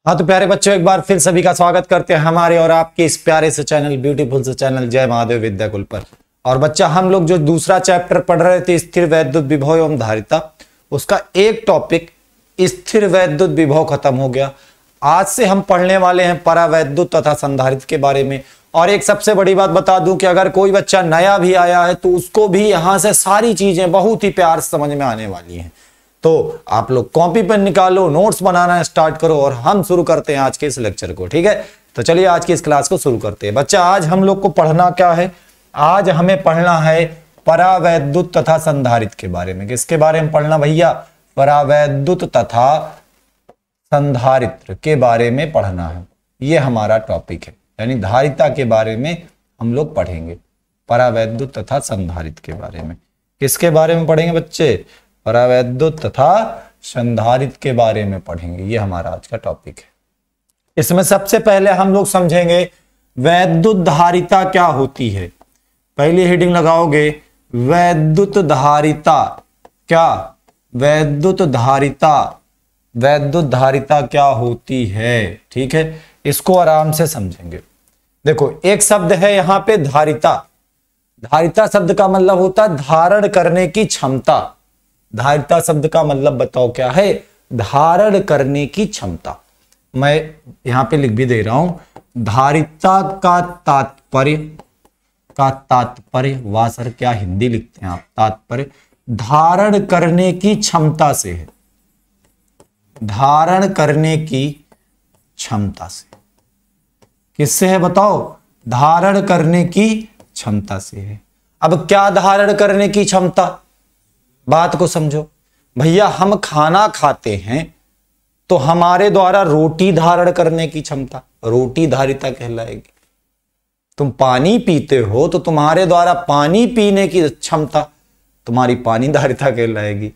हाँ तो प्यारे बच्चों, एक बार फिर सभी का स्वागत करते हैं हमारे और आपके इस प्यारे से चैनल, ब्यूटीफुल से चैनल जय महादेव विद्याकुल पर। और बच्चा, हम लोग जो दूसरा चैप्टर पढ़ रहे थे स्थिर वैद्युत विभव एवं धारिता, उसका एक टॉपिक स्थिर वैद्युत विभव खत्म हो गया। आज से हम पढ़ने वाले हैं परावैद्युत तथा संधारित्र के बारे में। और एक सबसे बड़ी बात बता दूं कि अगर कोई बच्चा नया भी आया है तो उसको भी यहां से सारी चीजें बहुत ही प्यार से समझ में आने वाली हैं। तो आप लोग कॉपी पेन निकालो, नोट्स बनाना स्टार्ट करो और हम शुरू करते हैं आज के इस लेक्चर को। ठीक है, तो चलिए आज की इस क्लास को शुरू करते हैं। बच्चा, आज हम लोग को पढ़ना क्या है? आज हमें पढ़ना है परावैद्युत तथा संधारित्र के बारे में। किसके बारे में पढ़ना भैया? परावैद्युत तथा संधारित्र के बारे में पढ़ना है। ये हमारा टॉपिक है, यानी धारिता के बारे में हम लोग पढ़ेंगे। परावैद्युत तथा संधारित्र के बारे में किसके बारे में पढ़ेंगे बच्चे? परावैद्युत तथा संधारित्र के बारे में पढ़ेंगे। ये हमारा आज का टॉपिक है। इसमें सबसे पहले हम लोग समझेंगे वैद्युत धारिता क्या होती है। पहली हेडिंग लगाओगे वैद्युत धारिता। क्या? वैद्युत धारिता। वैद्युत धारिता क्या होती है? ठीक है, इसको आराम से समझेंगे। देखो, एक शब्द है यहां पे धारिता। धारिता शब्द का मतलब होता है धारण करने की क्षमता। धारिता शब्द का मतलब बताओ क्या है? धारण करने की क्षमता। मैं यहां पे लिख भी दे रहा हूं। धारिता का तात्पर्य वाह सर, क्या हिंदी लिखते हैं आप। तात्पर्य धारण करने की क्षमता से है। धारण करने की क्षमता से। किससे है बताओ? धारण करने की क्षमता से है। अब क्या धारण करने की क्षमता? बात को समझो भैया। हम खाना खाते हैं तो हमारे द्वारा रोटी धारण करने की क्षमता, रोटी धारिता कहलाएगी। तुम पानी पीते हो तो तुम्हारे द्वारा पानी पीने की क्षमता तुम्हारी पानी धारिता कहलाएगी।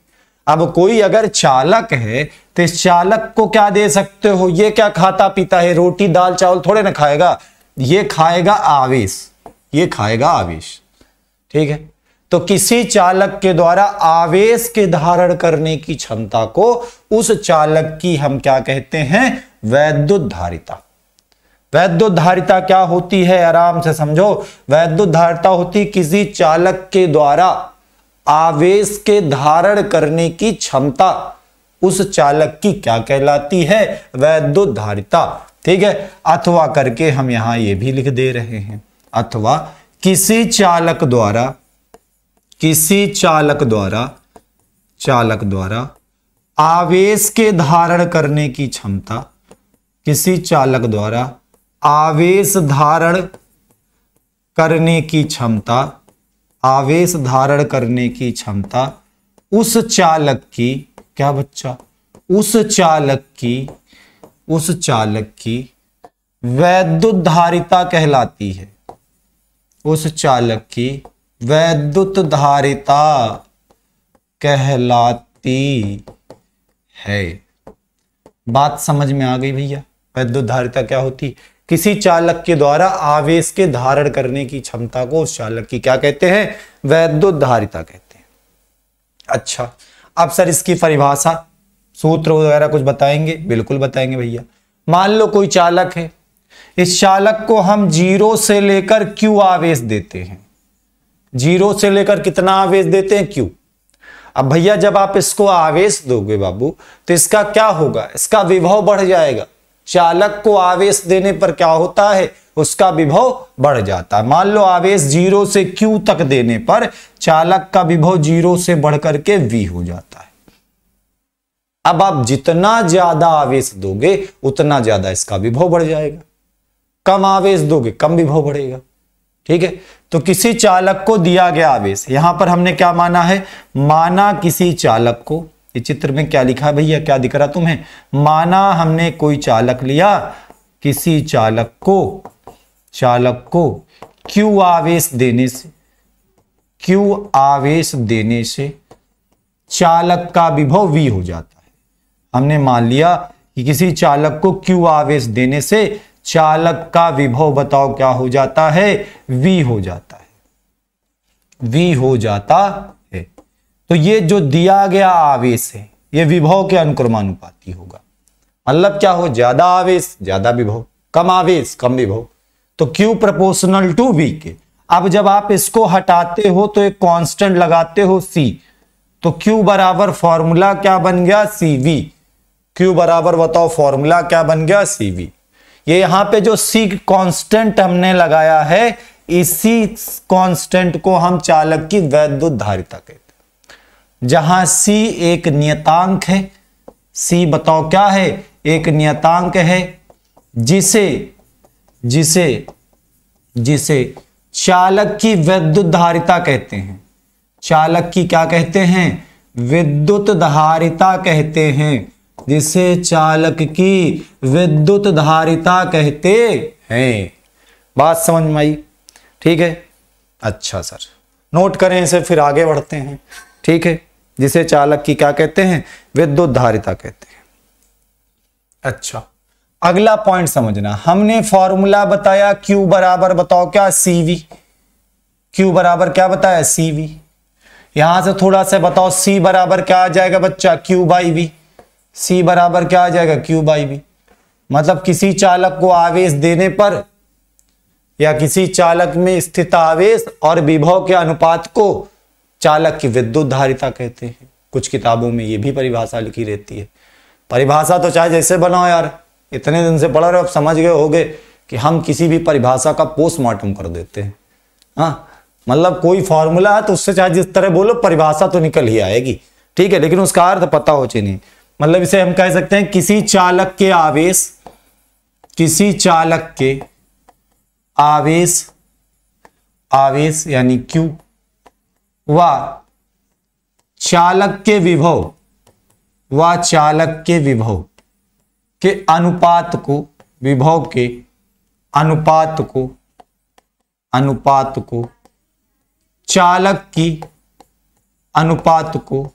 अब कोई अगर चालक है तो इस चालक को क्या दे सकते हो? ये क्या खाता पीता है? रोटी दाल चावल थोड़े ना खाएगा, ये खाएगा आवेश। ये खाएगा आवेश। ठीक है, तो किसी चालक के द्वारा आवेश के धारण करने की क्षमता को, उस चालक की हम क्या कहते हैं? वैद्युत धारिता। वैद्युत धारिता क्या होती है? आराम से समझो। वैद्युत धारिता होती किसी चालक के द्वारा आवेश के धारण करने की क्षमता, उस चालक की क्या कहलाती है? वैद्युत धारिता। ठीक है, अथवा करके हम यहां ये भी लिख दे रहे हैं। अथवा किसी चालक द्वारा आवेश के धारण करने की क्षमता, किसी चालक द्वारा आवेश धारण करने की क्षमता, आवेश धारण करने की क्षमता उस चालक की, क्या बच्चा? उस चालक की वैद्युत धारिता कहलाती है। उस चालक की वैद्युत धारिता कहलाती है। बात समझ में आ गई भैया? वैद्युत धारिता क्या होती? किसी चालक के द्वारा आवेश के धारण करने की क्षमता को उस चालक की क्या कहते हैं? वैद्युत धारिता कहते हैं। अच्छा, अब सर इसकी परिभाषा, सूत्र वगैरह कुछ बताएंगे? बिल्कुल बताएंगे भैया। मान लो कोई चालक है, इस चालक को हम 0 से लेकर Q आवेश देते हैं। 0 से लेकर कितना आवेश देते हैं? Q। अब भैया जब आप इसको आवेश दोगे बाबू, तो इसका क्या होगा? इसका विभव बढ़ जाएगा। चालक को आवेश देने पर क्या होता है? उसका विभव बढ़ जाता है। मान लो आवेश 0 से Q तक देने पर चालक का विभव 0 से बढ़कर के V हो जाता है। अब आप जितना ज्यादा आवेश दोगे उतना ज्यादा इसका विभव बढ़ जाएगा। कम आवेश दोगे कम विभव बढ़ेगा। ठीक है, तो किसी चालक को दिया गया आवेश, यहां पर हमने क्या माना है? माना किसी चालक को, ये चित्र में क्या लिखा है भैया? क्या दिख रहा तुम्हें? माना हमने कोई चालक लिया, किसी चालक को Q आवेश देने से चालक का विभव V हो जाता है। हमने मान लिया कि किसी चालक को Q आवेश देने से चालक का विभव बताओ क्या हो जाता है? V हो जाता है। V हो जाता है। तो ये जो दिया गया आवेश है ये विभव के अनुक्रमानुपाती होगा। मतलब क्या हो, ज्यादा आवेश ज्यादा विभव, कम आवेश कम विभव, तो Q प्रोपोर्शनल टू V के। अब जब आप इसको हटाते हो तो एक कांस्टेंट लगाते हो C, तो Q बराबर फॉर्मूला क्या बन गया, CV। Q बराबर बताओ फॉर्मूला क्या बन गया, CV। ये यहां पे जो C कांस्टेंट हमने लगाया है, इसी कांस्टेंट को हम चालक की वैद्युत धारिता कहते हैं। जहां C एक नियतांक है, C बताओ क्या है, एक नियतांक है, जिसे जिसे जिसे चालक की विद्युत धारिता कहते हैं। चालक की क्या कहते हैं, विद्युत धारिता कहते हैं, जिसे चालक की विद्युत धारिता कहते हैं। बात समझ में आई? ठीक है, अच्छा सर, नोट करें इसे, फिर आगे बढ़ते हैं। ठीक है, जिसे चालक की क्या कहते हैं, विद्युत धारिता कहते हैं। अच्छा, अगला पॉइंट समझना, हमने फॉर्मूला बताया Q बराबर बताओ क्या, CV। Q बराबर क्या बताया, CV। यहां से थोड़ा सा बताओ C बराबर क्या आ जाएगा बच्चा, Q बाई V। C बराबर क्या आ जाएगा, Q बाई V। मतलब किसी चालक को आवेश देने पर या किसी चालक में स्थित आवेश और विभव के अनुपात को चालक की विद्युत धारिता कहते हैं। कुछ किताबों में यह भी परिभाषा लिखी रहती है। परिभाषा तो चाहे जैसे बनाओ यार, इतने दिन से पढ़ रहे हो, अब समझ गए होगे कि हम किसी भी परिभाषा का पोस्टमार्टम कर देते हैं। हाँ, मतलब कोई फॉर्मूला है तो उससे चाहे जिस तरह बोलो, परिभाषा तो निकल ही आएगी। ठीक है, लेकिन उसका अर्थ पता हो चाहिए नहीं। मतलब इसे हम कह सकते हैं किसी चालक के आवेश, किसी चालक के आवेश, आवेश यानी Q व चालक के विभव, व चालक के विभव के अनुपात को, विभव के अनुपात को, अनुपात को चालक की, अनुपात को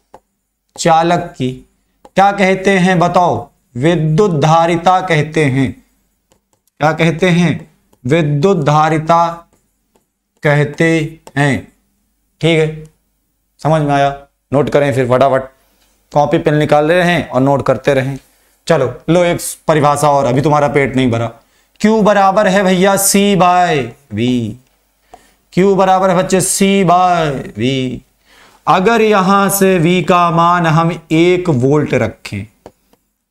चालक की क्या कहते हैं बताओ, विद्युत धारिता कहते हैं। क्या कहते हैं, विद्युत धारिता कहते हैं। ठीक है, समझ में आया? नोट करें फिर फटाफट, कॉपी पेन निकाल रहे हैं और नोट करते रहें। चलो लो एक परिभाषा और, अभी तुम्हारा पेट नहीं भरा। Q बराबर है भैया C बाय V। Q बराबर है बच्चे C बाय V। अगर यहां से V का मान हम 1 वोल्ट रखें,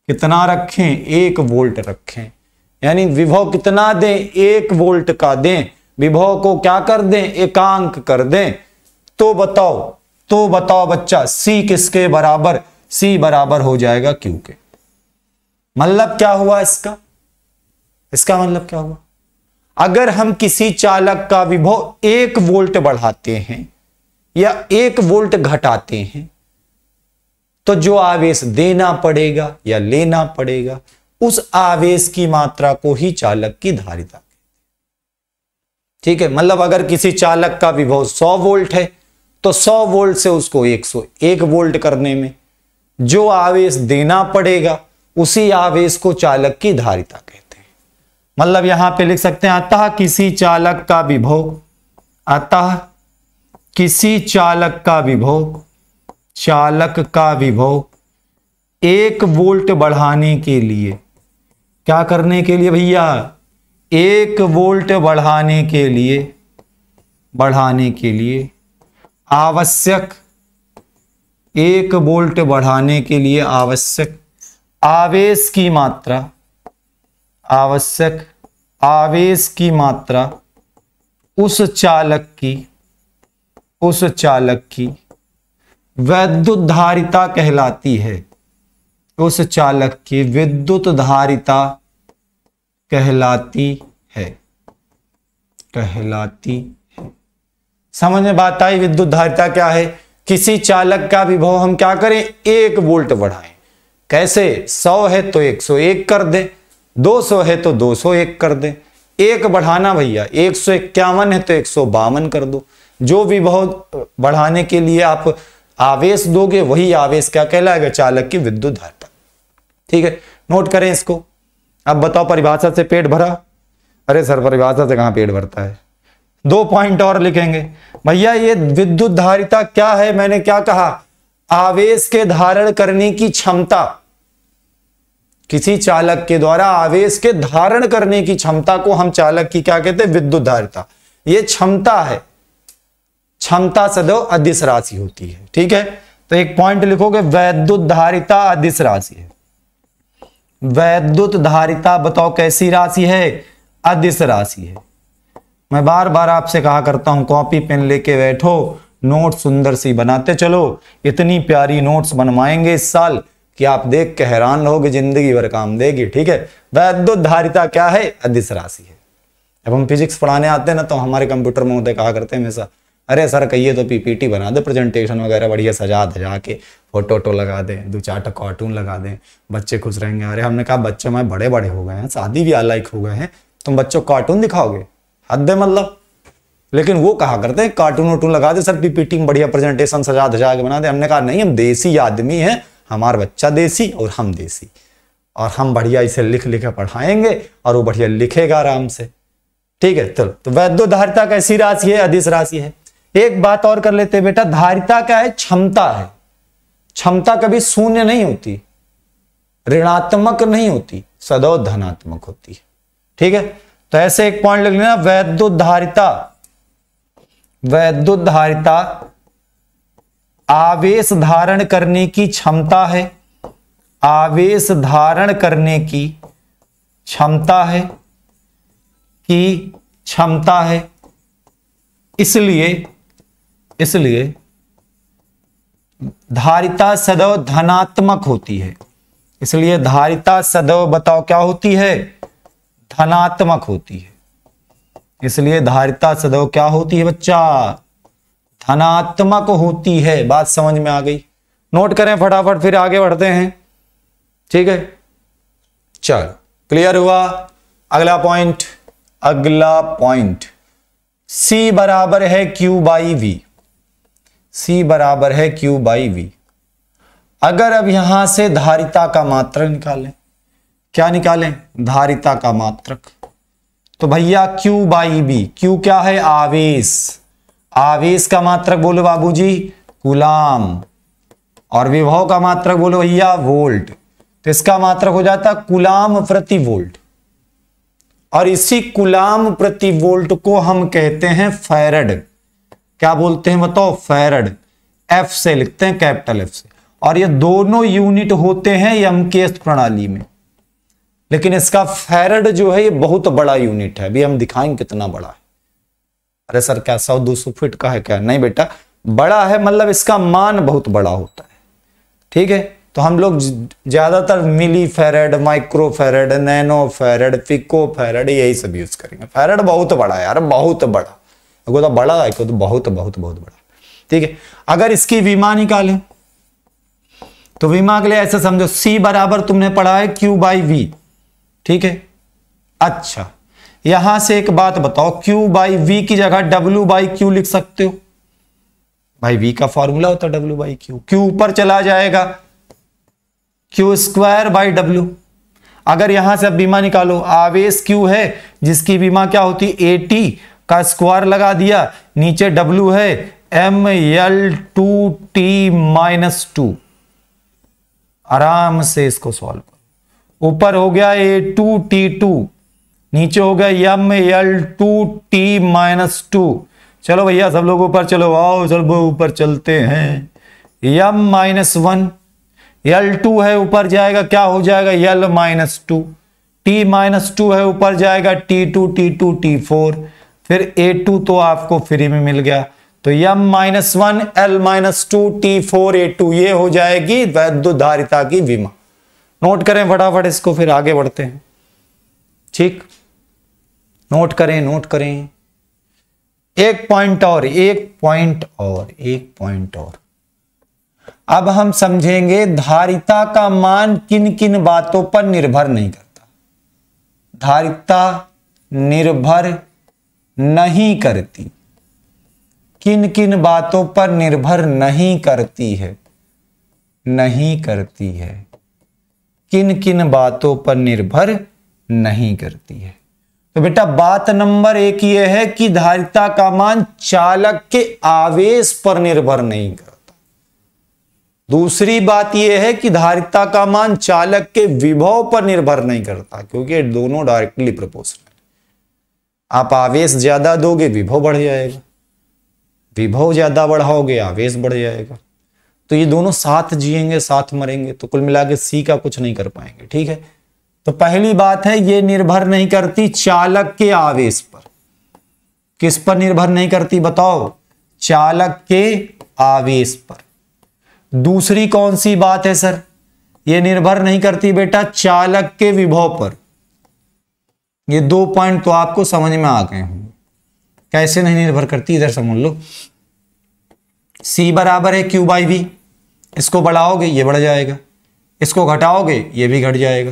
कितना रखें, 1 वोल्ट रखें, यानी विभव कितना दें, 1 वोल्ट का दें, विभव को क्या कर दें, एकांक कर दें, तो बताओ बच्चा C किसके बराबर, C बराबर हो जाएगा Q के। मतलब क्या हुआ इसका मतलब क्या हुआ, अगर हम किसी चालक का विभव 1 वोल्ट बढ़ाते हैं या 1 वोल्ट घटाते हैं, तो जो आवेश देना पड़ेगा या लेना पड़ेगा, उस आवेश की मात्रा को ही चालक की धारिता। ठीक है, मतलब अगर किसी चालक का विभव 100 वोल्ट है तो 100 वोल्ट से उसको 101 वोल्ट करने में जो आवेश देना पड़ेगा, उसी आवेश को चालक की धारिता कहते हैं। मतलब यहां पे लिख सकते हैं, अतः किसी चालक का विभव, अतः किसी चालक का विभव, चालक का विभव 1 वोल्ट बढ़ाने के लिए, क्या करने के लिए भैया, 1 वोल्ट बढ़ाने के लिए आवश्यक, 1 वोल्ट बढ़ाने के लिए आवश्यक आवेश की मात्रा, आवश्यक आवेश की मात्रा उस चालक की वैद्युत धारिता कहलाती है, उस चालक की विद्युत धारिता कहलाती है। समझ में बात आई? विद्युत धारिता क्या है, किसी चालक का विभव हम क्या करें, 1 वोल्ट बढ़ाएं। कैसे, 100 है तो 101 कर दें, 200 है तो 201 कर दें। 1 बढ़ाना भैया, 151 है तो 152 कर दो। जो विभव बढ़ाने के लिए आप आवेश दोगे, वही आवेश क्या कहलाएगा, चालक की विद्युत धारिता। ठीक है, नोट करें इसको। अब बताओ, परिभाषा से पेट भरा? अरे सर, परिभाषा से कहां पेट भरता है। 2 पॉइंट और लिखेंगे भैया। ये विद्युत धारिता क्या है, मैंने क्या कहा, आवेश के धारण करने की क्षमता, किसी चालक के द्वारा आवेश के धारण करने की क्षमता को हम चालक की क्या कहते हैं? विद्युत धारिता। ये क्षमता है, क्षमता सदैव अदिश राशि होती है। ठीक है, तो एक पॉइंट लिखोगे, वैद्युत धारिता अदिश राशि है। वैद्युत धारिता बताओ कैसी राशि है? अदिश राशि है। मैं बार बार आपसे कहा करता हूं, कॉपी पेन लेके बैठो, नोट सुंदर सी बनाते चलो। इतनी प्यारी नोट्स बनवाएंगे इस साल कि आप देख के हैरान रहोगे, जिंदगी भर काम देगी। ठीक है, वैद्युत धारिता क्या है? अदिश राशि है। अब हम फिजिक्स पढ़ाने आते हैं ना, तो हमारे कंप्यूटर में होते कहा करते हैं हमेशा, अरे सर कहिए तो पीपीटी बना दे, प्रेजेंटेशन वगैरह बढ़िया सजा धजा के, फोटो वोटो लगा दें, 2-4 कार्टून लगा दें, बच्चे खुश रहेंगे। अरे हमने कहा बच्चे हमारे बड़े बड़े हो गए हैं, शादी भी लायक हो गए हैं, तुम बच्चों को कार्टून दिखाओगे? हद है मतलब। लेकिन वो कहा करते हैं कार्टून वोटून लगा दे सर, पीपीटी में बढ़िया प्रेजेंटेशन सजा धजा के बना दे। हमने कहा नहीं, हम देसी आदमी हैं, हमारा बच्चा देसी और हम देसी, और हम बढ़िया इसे लिख लिख पढ़ाएंगे और वो बढ़िया लिखेगा आराम से। ठीक है, चलो। तो वैद्युत धारिता कैसी राशि है? अदिश राशि है। एक बात और कर लेते हैं बेटा, धारिता क्या है? क्षमता है। क्षमता कभी शून्य नहीं होती, ऋणात्मक नहीं होती, सदैव धनात्मक होती है। ठीक है, तो ऐसे एक पॉइंट लिख लेना, वैद्युत धारिता, वैद्युत धारिता आवेश धारण करने की क्षमता है। आवेश धारण करने की क्षमता है, की क्षमता है। इसलिए धारिता सदैव धनात्मक होती है। इसलिए धारिता सदैव बताओ क्या होती है? धनात्मक होती है। इसलिए धारिता सदैव क्या होती है बच्चा? धनात्मक होती है। बात समझ में आ गई? नोट करें फटाफट, फिर आगे बढ़ते हैं। ठीक है, चलो क्लियर हुआ। अगला पॉइंट, अगला पॉइंट, C बराबर है Q बाई V। C बराबर है Q बाई V। अगर अब यहां से धारिता का मात्रक निकालें, क्या निकालें? धारिता का मात्रक। तो भैया Q बाई V, Q क्या है? आवेश। आवेश का मात्रक बोलो बाबूजी, कूलाम। और विभव का मात्रक बोलो भैया, वोल्ट। तो इसका मात्रक हो जाता कूलाम प्रति वोल्ट, और इसी कूलाम प्रति वोल्ट को हम कहते हैं फैरड। क्या बोलते हैं बताओ? फैरड। F से लिखते हैं, कैपिटल F से। और ये दोनों यूनिट होते हैं यमकेश प्रणाली में, लेकिन इसका फैरड जो है ये बहुत बड़ा यूनिट है। अभी हम दिखाएंगे कितना बड़ा है। अरे सर क्या 100-200 फीट का है क्या? नहीं बेटा, बड़ा है, मतलब इसका मान बहुत बड़ा होता है। ठीक है, तो हम लोग ज्यादातर milli farad, micro farad, nano farad, pico farad, यही सब यूज करेंगे। फैरड बहुत बड़ा है यार, बहुत बड़ा। को तो बड़ा है, को तो बहुत बहुत बहुत बड़ा। ठीक है, अगर इसकी विमा निकालें तो विमा के लिए ऐसे समझो, C बराबर तुमने पढ़ा है Q बाई V। ठीक है, अच्छा यहां से एक बात बताओ, Q बाई V की जगह W बाई Q लिख सकते हो? भाई V का फॉर्मूला होता है W बाई Q। Q ऊपर चला जाएगा, Q स्क्वायर बाई W। अगर यहां से अब बीमा निकालो, आवेश Q है जिसकी बीमा क्या होती? AT का स्क्वायर लगा दिया, नीचे W है ML2T-2। आराम से इसको सॉल्व करो। ऊपर हो गया A2T2, नीचे हो गया ML2T-2। चलो भैया सब लोग ऊपर चलो, आओ सब ऊपर चलते हैं। M-1 L2 है, ऊपर जाएगा क्या हो जाएगा? L-2। T-2 है, ऊपर जाएगा T2 T2 T4। फिर A2 तो आपको फ्री में मिल गया, तो M-1 L-2 T4 A2, ये हो जाएगी वैद्युत धारिता की विमा। नोट करें फटाफट इसको, फिर आगे बढ़ते हैं। ठीक, नोट करें, नोट करें। एक पॉइंट और। अब हम समझेंगे धारिता का मान किन किन बातों पर निर्भर नहीं करता। धारिता निर्भर नहीं करती, किन किन बातों पर निर्भर नहीं करती है? नहीं करती है, किन किन बातों पर निर्भर नहीं करती है? तो बेटा बात नंबर 1 यह है कि धारिता का मान चालक के आवेश पर निर्भर नहीं करता। दूसरी बात यह है कि धारिता का मान चालक के विभव पर निर्भर नहीं करता, क्योंकि दोनों डायरेक्टली प्रोपोर्शनल। आप आवेश ज्यादा दोगे विभव बढ़ जाएगा, विभव ज्यादा बढ़ाओगे आवेश बढ़ जाएगा। तो ये दोनों साथ जिएंगे साथ मरेंगे, तो कुल मिला के सी का कुछ नहीं कर पाएंगे। ठीक है, तो पहली बात है ये निर्भर नहीं करती चालक के आवेश पर। किस पर निर्भर नहीं करती बताओ? चालक के आवेश पर। दूसरी कौन सी बात है सर? ये निर्भर नहीं करती बेटा चालक के विभव पर। ये 2 पॉइंट तो आपको समझ में आ गए होंगे। कैसे नहीं निर्भर करती, इधर समझ लो। C बराबर है Q बाई V। इसको बढ़ाओगे ये बढ़ जाएगा, इसको घटाओगे ये भी घट जाएगा।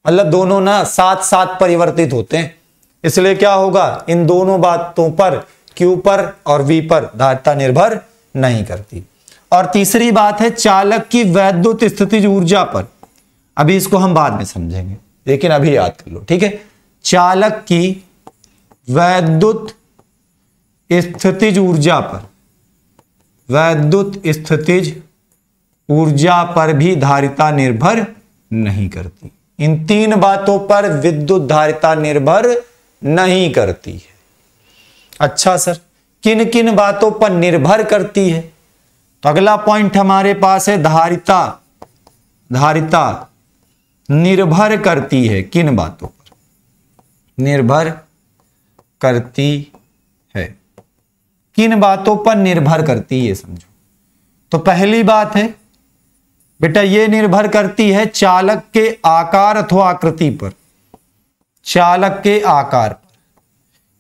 मतलब दोनों ना साथ साथ परिवर्तित होते हैं, इसलिए क्या होगा, इन दोनों बातों पर Q पर और V पर धारिता निर्भर नहीं करती। और तीसरी बात है चालक की वैद्युत स्थितिज ऊर्जा पर। अभी इसको हम बाद में समझेंगे, लेकिन अभी याद कर लो। ठीक है, चालक की वैद्युत स्थितिज ऊर्जा पर, वैद्युत स्थितिज ऊर्जा पर भी धारिता निर्भर नहीं करती। इन 3 बातों पर विद्युत धारिता निर्भर नहीं करती है। अच्छा सर, किन किन बातों पर निर्भर करती है? तो अगला पॉइंट हमारे पास है धारिता। धारिता निर्भर करती है किन बातों पर? निर्भर करती है, किन बातों पर निर्भर करती है समझो। तो पहली बात है बेटा ये निर्भर करती है चालक के आकार अथवा आकृति पर। चालक के आकार पर,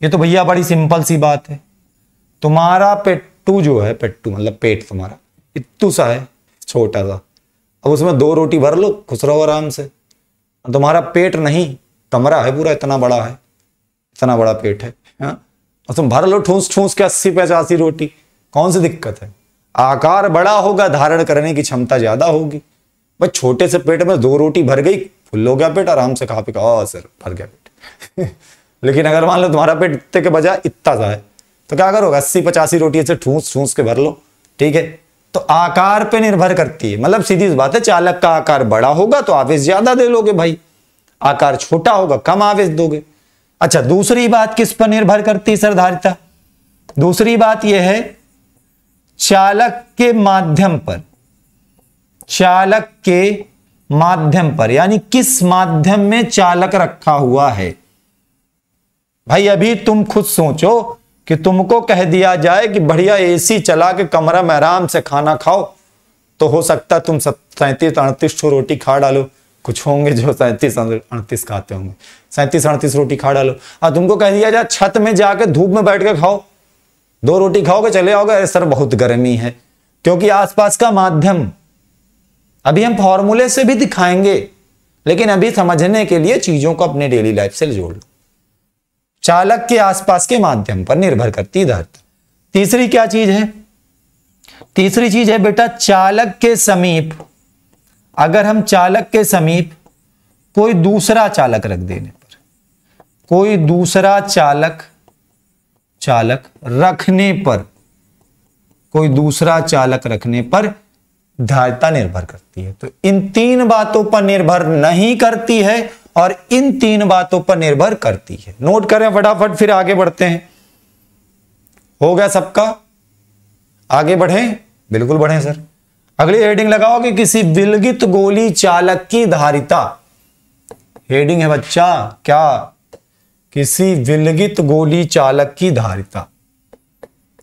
ये तो भैया बड़ी सिंपल सी बात है। तुम्हारा पेट्टू जो है, पेट्टू मतलब पेट तुम्हारा इत्तू सा है, छोटा सा, अब उसमें 2 रोटी भर लो, खुश रहो आराम से। तुम्हारा पेट नहीं, कमरा है पूरा, इतना बड़ा है, इतना बड़ा पेट है, हाँ? और तुम भर लो ठूस ठूस के 80-85 रोटी, कौन सी दिक्कत है? आकार बड़ा होगा, धारण करने की क्षमता ज्यादा होगी। बस छोटे से पेट में 2 रोटी भर गई, फुल हो गया पेट, आराम से खा पी का सर भर गया पेट। लेकिन अगर मान लो तुम्हारा पेट इतने के बजाय इतना सा है, तो क्या करोगे? 80-85 रोटी ऐसे ठूस ठूस के भर लो। ठीक है, तो आकार पे निर्भर करती है। मतलब सीधी सी बात है, चालक का आकार बड़ा होगा तो आवेश ज्यादा दे लोगे भाई, आकार छोटा होगा कम आवेश दोगे। अच्छा, दूसरी बात किस पर निर्भर करती है सर धारिता? दूसरी बात यह है चालक के माध्यम पर। चालक के माध्यम पर, यानी किस माध्यम में चालक रखा हुआ है। भाई अभी तुम खुद सोचो कि तुमको कह दिया जाए कि बढ़िया एसी चला के कमरा में आराम से खाना खाओ, तो हो सकता है तुम 37-38 रोटी खा डालो। कुछ होंगे जो 37-38 खाते होंगे, 37-38 रोटी खा डालो। और तुमको कह दिया जाए छत में जाके धूप में बैठ के खाओ, 2 रोटी खाओगे चले आओगे, अरे सर बहुत गर्मी है, क्योंकि आसपास का माध्यम, अभी हम फॉर्मूले से भी दिखाएंगे, लेकिन अभी समझने के लिए चीजों को अपने डेली लाइफ से जोड़ लो। चालक के आसपास के माध्यम पर निर्भर करती है धारिता। तीसरी क्या चीज है? तीसरी चीज है बेटा चालक के समीप। अगर हम चालक के समीप कोई दूसरा चालक रख देने पर, कोई दूसरा चालक रखने पर, कोई दूसरा चालक रखने पर धारिता निर्भर करती है। तो इन 3 बातों पर निर्भर नहीं करती है और इन 3 बातों पर निर्भर करती है। नोट करें फटाफट, फिर आगे बढ़ते हैं। हो गया सबका? आगे बढ़ें? बिल्कुल बढ़ें सर। अगली हेडिंग लगाओ कि किसी विलगित गोली चालक की धारिता। हेडिंग है बच्चा क्या? किसी विलगित गोली चालक की धारिता।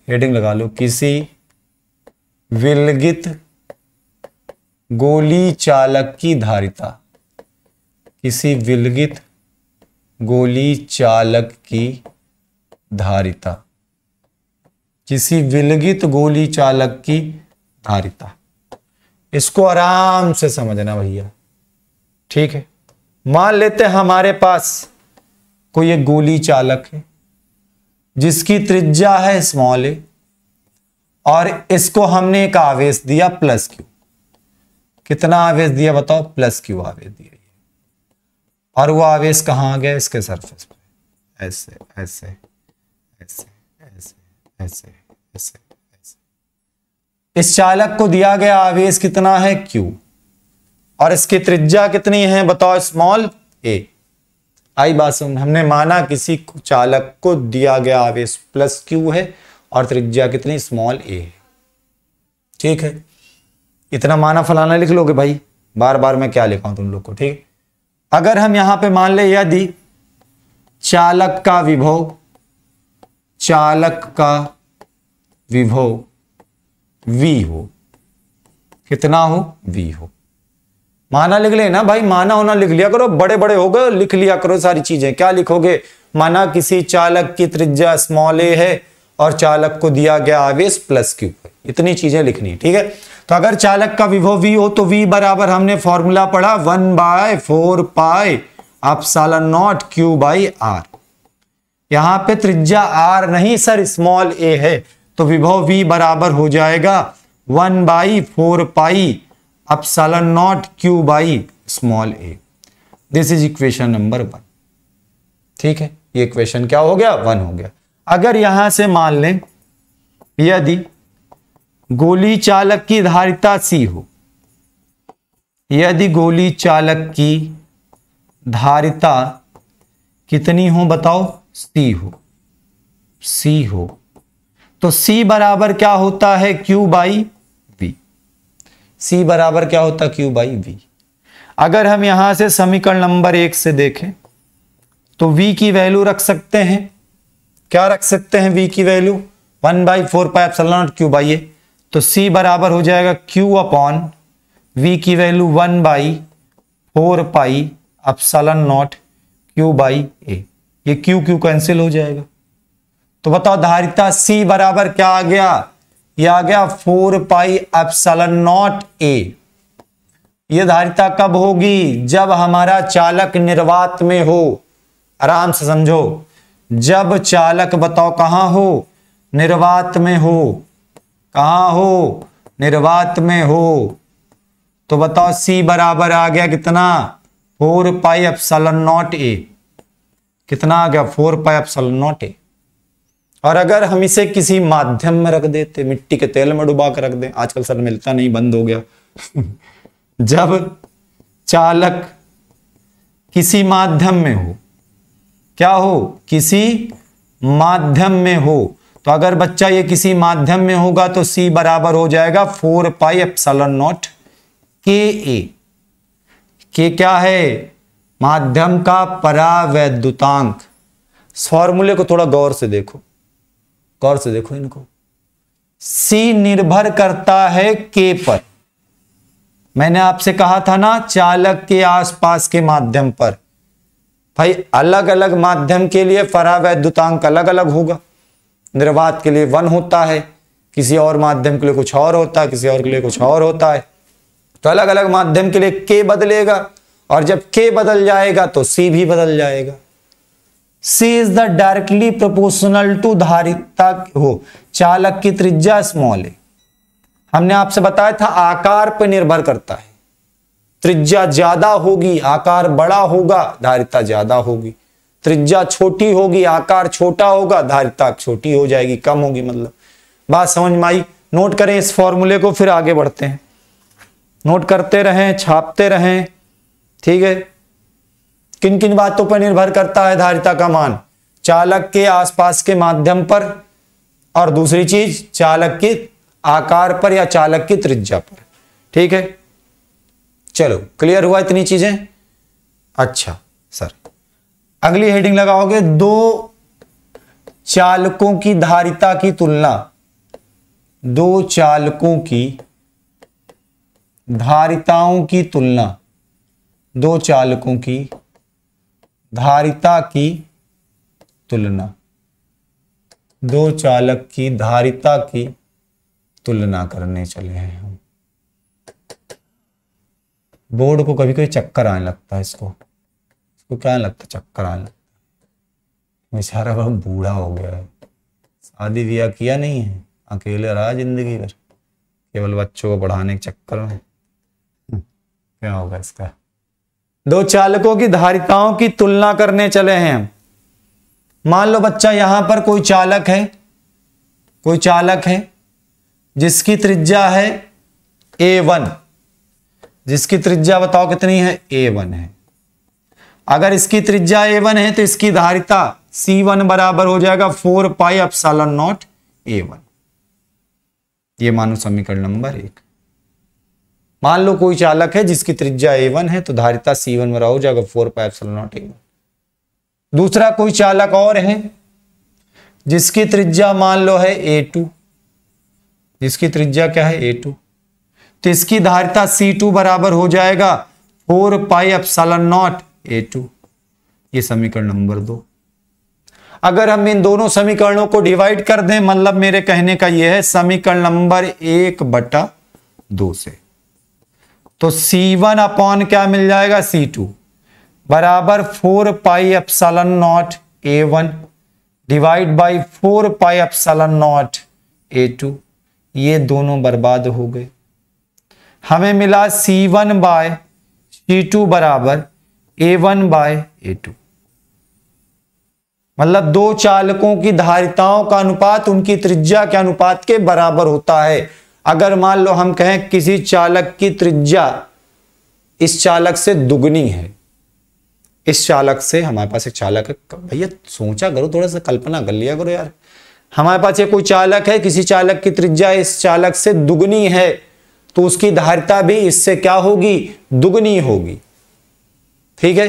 हेडिंग लगा लो, किसी विलगित गोली चालक की धारिता। किसी विलगित गोली चालक की धारिता। किसी विलगित गोली चालक की धारिता। इसको आराम से समझना भैया, ठीक है। मान लेते हैं हमारे पास कोई एक गोली चालक है जिसकी त्रिज्या है स्मॉल ए, और इसको हमने एक आवेश दिया प्लस क्यू। कितना आवेश दिया बताओ? प्लस क्यू आवेश दिया। और वो आवेश कहां आ गया? इसके सरफेस पे, ऐसे ऐसे ऐसे ऐसे ऐसे ऐसे ऐसे। इस चालक को दिया गया आवेश कितना है Q और इसकी त्रिज्या कितनी है बताओ स्मॉल a। आई बात समझ। हमने माना किसी चालक को दिया गया आवेश प्लस Q है और त्रिज्या कितनी स्मॉल a है। ठीक है, इतना माना फलाना लिख लोगे भाई, बार बार मैं क्या लिखाऊं तुम लोग को। ठीक, अगर हम यहां पे मान ले यदि चालक का विभव V हो, कितना हो V हो, माना लिख लेना भाई, माना होना लिख लिया करो, बड़े बड़े हो गए लिख लिया करो सारी चीजें। क्या लिखोगे, माना किसी चालक की त्रिज्या स्मॉल a है और चालक को दिया गया आवेश प्लस Q है, इतनी चीजें लिखनी है। ठीक है, तो अगर चालक का विभव V हो तो V बराबर हमने फॉर्मूला पढ़ा 1/4 pi epsilon not Q by R। यहां पे त्रिज्या R नहीं सर स्मॉल a है, तो विभव V बराबर हो जाएगा 1/4 pi epsilon not Q by small a। This is equation number 1। ठीक है, ये इक्वेशन क्या हो गया 1 हो गया। अगर यहां से मान लें यदि गोली चालक की धारिता C हो, यदि गोली चालक की धारिता कितनी हो बताओ C हो, तो C बराबर क्या होता है Q बाई V। C बराबर क्या होता है Q बाई V। अगर हम यहां से समीकरण नंबर 1 से देखें तो V की वैल्यू रख सकते हैं, क्या रख सकते हैं V की value 1/4 pi epsilon not Q by A। तो C बराबर हो जाएगा Q अपॉन V की value 1/4 pi epsilon not Q by A। ये Q कैंसिल हो जाएगा। तो बताओ धारिता C बराबर क्या आ गया, ये आ गया 4 पाई एप्सिलॉन नॉट A। ये धारिता कब होगी, जब हमारा चालक निर्वात में हो। आराम से समझो, जब चालक बताओ कहां हो, निर्वात में हो। कहां हो, निर्वात में हो। तो बताओ C बराबर आ गया कितना 4 पाई एप्सिलॉन नॉट A। कितना आ गया 4 पाई एप्सिलॉन नॉट A। और अगर हम इसे किसी माध्यम में रख देते, मिट्टी के तेल में डुबा कर रख दें, आजकल सर मिलता नहीं, बंद हो गया जब चालक किसी माध्यम में हो, क्या हो, किसी माध्यम में हो, तो अगर बच्चा ये किसी माध्यम में होगा तो C बराबर हो जाएगा 4 पाई एप्सिलॉन नॉट KA। के क्या है, माध्यम का परावैद्युतांक। इस फॉर्मूले को थोड़ा गौर से देखो, गौर से देखो इनको। C निर्भर करता है K पर। मैंने आपसे कहा था ना चालक के आसपास के माध्यम पर। भाई अलग अलग माध्यम के लिए परावैद्युतांक अलग अलग होगा। निर्वात के लिए 1 होता है, किसी और माध्यम के लिए कुछ और होता है, किसी और के लिए कुछ और होता है। तो अलग अलग माध्यम के लिए K बदलेगा, और जब K बदल जाएगा तो C भी बदल जाएगा। C is the directly proportional to धारिता हो, चालक की त्रिज्या स्मॉल है। हमने आपसे बताया था आकार पर निर्भर करता है। त्रिज्या ज्यादा होगी, आकार बड़ा होगा, धारिता ज्यादा होगी। त्रिज्या छोटी होगी, आकार छोटा होगा, धारिता छोटी हो जाएगी, कम होगी। मतलब बात समझ में आई। नोट करें इस फॉर्मूले को, फिर आगे बढ़ते हैं। नोट करते रहें, छापते रहें। ठीक है, किन किन बातों पर निर्भर करता है धारिता का मान, चालक के आसपास के माध्यम पर, और दूसरी चीज चालक के आकार पर या चालक की त्रिज्या पर। ठीक है, चलो क्लियर हुआ इतनी चीजें। अच्छा सर, अगली हेडिंग लगाओगे, दो चालकों की धारिता की तुलना। दो चालकों की धारिताओं की तुलना, दो चालकों की धारिता की तुलना, दो चालक की धारिता की तुलना करने चले हैं हम। बोर्ड को कभी कभी चक्कर आने लगता है, इसको क्या लगता है, चक्कर आने लगता है। बेचारा बहुत बूढ़ा हो गया है, शादी ब्याह किया नहीं है, अकेले रहा जिंदगी भर केवल बच्चों को पढ़ाने के चक्कर में। क्या होगा इसका। दो चालकों की धारिताओं की तुलना करने चले हैं हम। मान लो बच्चा यहां पर कोई चालक है, कोई चालक है, जिसकी त्रिज्या है A1, जिसकी त्रिज्या बताओ कितनी है, A1 है। अगर इसकी त्रिज्या A1 है तो इसकी धारिता C1 बराबर हो जाएगा 4 पाई एप्सिलॉन नॉट A1। ये मानो समीकरण नंबर 1। मान लो कोई चालक है जिसकी त्रिज्या A1 है तो धारिता C1 बराबर हो जाएगा 4 पाई एप्सिलॉन नॉट A1। दूसरा कोई चालक और है जिसकी त्रिज्या मान लो है A2, जिसकी त्रिज्या क्या है A2, तो इसकी धारिता C2 बराबर हो जाएगा 4 पाई एप्सिलॉन नॉट A2। ये समीकरण नंबर 2। अगर हम इन दोनों समीकरणों को डिवाइड कर दें, मतलब मेरे कहने का यह है समीकरण नंबर 1/2 से, तो C1 अपॉन क्या मिल जाएगा, C2 बराबर 4 pi epsilon not A1 divide by 4 pi epsilon not A2। ये दोनों बर्बाद हो गए। हमें मिला C1 बाय C2 बराबर A1 बाय A2। मतलब दो चालकों की धारिताओं का अनुपात उनकी त्रिज्या के अनुपात के बराबर होता है। अगर मान लो हम कहें किसी चालक की त्रिज्या इस चालक से दुगनी है, इस चालक से, हमारे पास एक चालक है, भैया सोचा करो, थोड़ा सा कल्पना कर लिया करो यार। हमारे पास एक कोई चालक है, किसी चालक की त्रिज्या इस चालक से दुगनी है तो उसकी धारिता भी इससे क्या होगी, दुगनी होगी। ठीक है,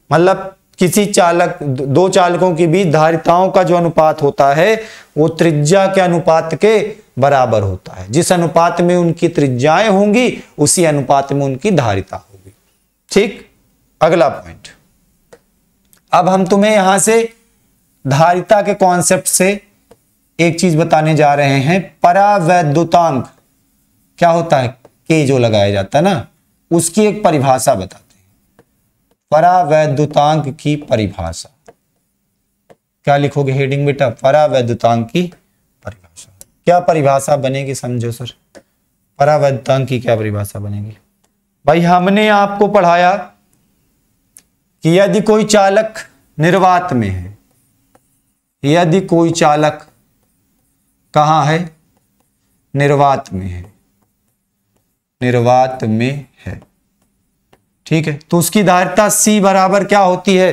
मतलब किसी चालक, दो चालकों के बीच धारिताओं का जो अनुपात होता है वो त्रिज्या के अनुपात के बराबर होता है। जिस अनुपात में उनकी त्रिज्याएं होंगी उसी अनुपात में उनकी धारिता होगी। ठीक, अगला पॉइंट। अब हम तुम्हें यहां से धारिता के कॉन्सेप्ट से एक चीज बताने जा रहे हैं। परावैद्युतांक क्या होता है, के जो लगाया जाता है ना, उसकी एक परिभाषा बताते हैं। परावैद्युतांक की परिभाषा क्या लिखोगे हेडिंग बेटा, परावैद्युतांक की परिभाषा। क्या परिभाषा बनेगी समझो सर, परावैद्युतांक की क्या परिभाषा बनेगी। भाई हमने आपको पढ़ाया कि यदि कोई चालक निर्वात में है, यदि कोई चालक कहां है, निर्वात में है, निर्वात में है, ठीक है, तो उसकी धारिता C बराबर क्या होती है,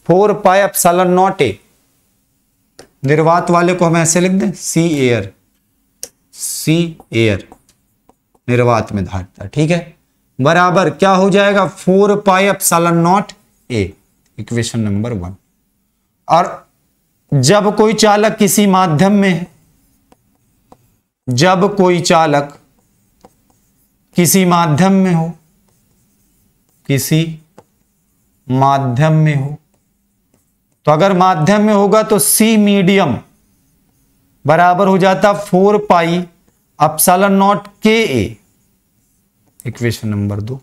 4 पाई एप्सिलॉन नॉट A। निर्वात वाले को हम ऐसे लिख दें, C एयर, C एयर निर्वात में धारिता, ठीक है, बराबर क्या हो जाएगा, 4 pi epsilon not A। Equation number 1। और जब कोई चालक किसी माध्यम में है, जब कोई चालक किसी माध्यम में हो, किसी माध्यम में हो, तो अगर माध्यम में होगा तो C मीडियम बराबर हो जाता 4 pi epsilon not KA। Equation number 2।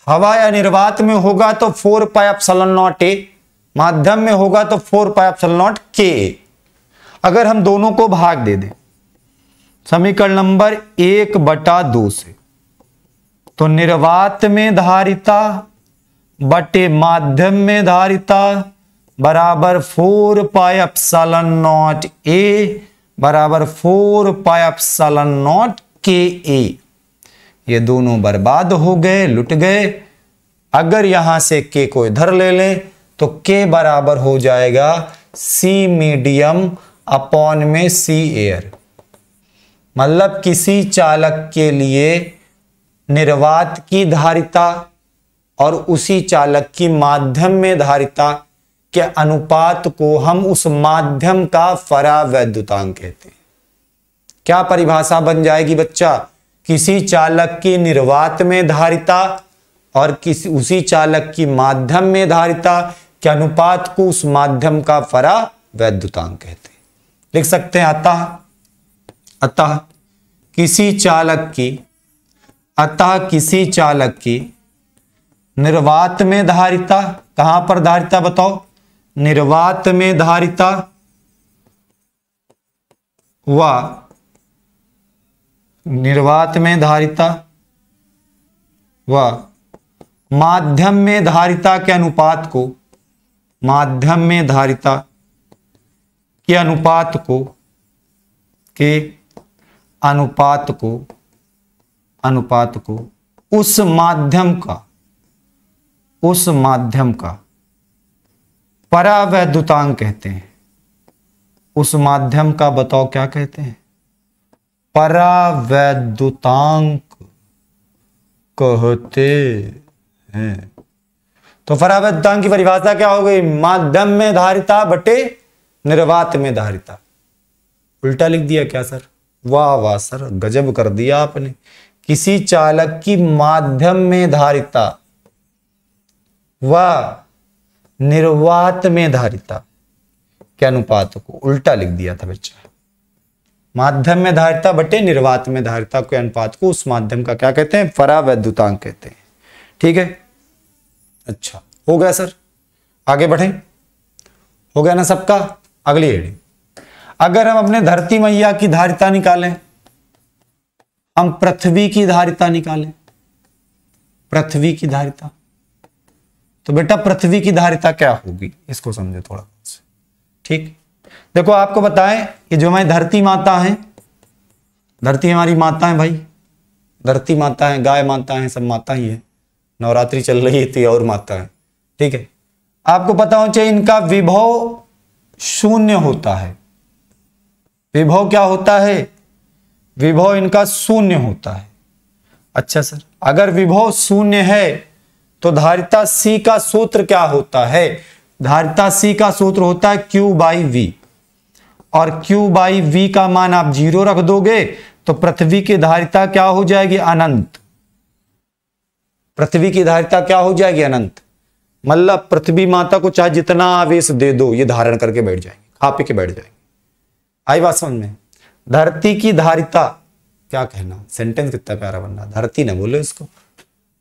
हवा या निर्वात में होगा तो 4 पाई एप्सिलॉन नॉट A, माध्यम में होगा तो 4 पाई एप्सिलॉन नॉट KA। अगर हम दोनों को भाग दे दें समीकरण नंबर 1/2 से, तो निर्वात में धारिता बटे माध्यम में धारिता बराबर 4 पाई एप्सिलॉन नॉट A बराबर 4 पाई एप्सिलॉन नॉट KA। ये दोनों बर्बाद हो गए, लुट गए। अगर यहां से K को इधर ले लें तो K बराबर हो जाएगा C मीडियम अपॉन में C एयर। मतलब किसी चालक के लिए निर्वात की धारिता और उसी चालक की माध्यम में धारिता के अनुपात को हम उस माध्यम का परावैद्युतांक कहते हैं। क्या परिभाषा बन जाएगी बच्चा, किसी चालक की निर्वात में धारिता और उसी चालक की माध्यम में धारिता के अनुपात को उस माध्यम का परावैद्युतांक कहते हैं। लिख सकते हैं अतः किसी चालक की निर्वात में धारिता, कहां पर धारिता बताओ, निर्वात में धारिता व माध्यम में धारिता के अनुपात को, माध्यम में धारिता के अनुपात को के अनुपात को उस माध्यम का परावैद्युतांक कहते हैं। उस माध्यम का बताओ क्या कहते हैं? परावैद्युतांक कहते हैं। तो परावैद्युतांक की परिभाषा क्या हो गई? माध्यम में धारिता बटे निर्वात में धारिता। उल्टा लिख दिया क्या सर? वाह वाह सर, गजब कर दिया आपने। किसी चालक की माध्यम में धारिता व निर्वात में धारिता के अनुपात को उल्टा लिख दिया था बच्चा। माध्यम में धारिता बटे निर्वात में धारिता के अनुपात को उस माध्यम का क्या कहते हैं? परावैद्युतांक कहते हैं। ठीक है, अच्छा हो गया सर, आगे बढ़ें। हो गया ना सबका? अगली हेडिंग, अगर हम अपने धरती मैया की धारिता निकालें, हम पृथ्वी की धारिता निकालें, पृथ्वी की धारिता, तो बेटा पृथ्वी की धारिता क्या होगी इसको समझो थोड़ा। ठीक, देखो आपको बताएं कि जो हमारी धरती माता है, धरती हमारी माता है भाई, धरती माता है, गाय माता है, सब माता ही है। नवरात्रि चल रही थी और माता है। ठीक है, आपको पता होना चाहिए इनका विभव शून्य होता है। विभव क्या होता है? विभव इनका शून्य होता है। अच्छा सर, अगर विभव शून्य है तो धारिता C का सूत्र क्या होता है? धारिता C का सूत्र होता है Q बाई V, और Q बाई V का मान आप 0 रख दोगे तो पृथ्वी की धारिता क्या हो जाएगी? अनंत। पृथ्वी की धारिता क्या हो जाएगी? अनंत। मतलब पृथ्वी माता को चाहे जितना आवेश दे दो, ये धारण करके बैठ जाएंगे, खा पी के बैठ जाएंगे। आई बात समझ में? धरती की धारिता, क्या कहना, सेंटेंस कितना प्यारा बनना, धरती ना बोलो इसको।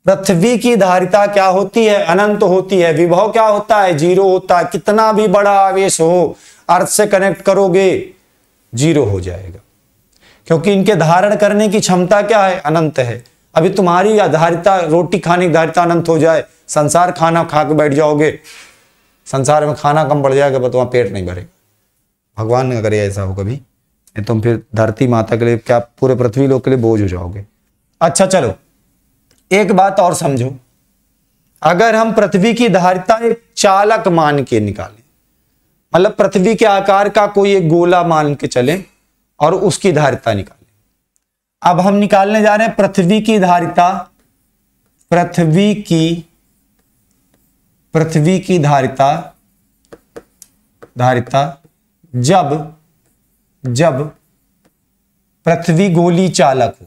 पृथ्वी की धारिता क्या होती है? अनंत होती है। विभव क्या होता है? 0 होता है। कितना भी बड़ा आवेश हो, अर्थ से कनेक्ट करोगे 0 हो जाएगा, क्योंकि इनके धारण करने की क्षमता क्या है? अनंत है। अभी तुम्हारी धारिता, रोटी खाने की धारिता अनंत हो जाए, संसार खाना खा के बैठ जाओगे, संसार में खाना कम पड़ जाएगा, बस तुम्हारा पेट नहीं भरेगा। भगवान न करे ऐसा हो कभी, तुम फिर धरती माता के लिए क्या, पूरे पृथ्वी लोग के लिए बोझ हो जाओगे। अच्छा चलो, एक बात और समझो, अगर हम पृथ्वी की धारिता एक चालक मान के निकालें, मतलब पृथ्वी के आकार का कोई एक गोला मान के चलें और उसकी धारिता निकालें। अब हम निकालने जा रहे हैं पृथ्वी की धारिता, पृथ्वी की धारिता जब पृथ्वी गोली चालक हो।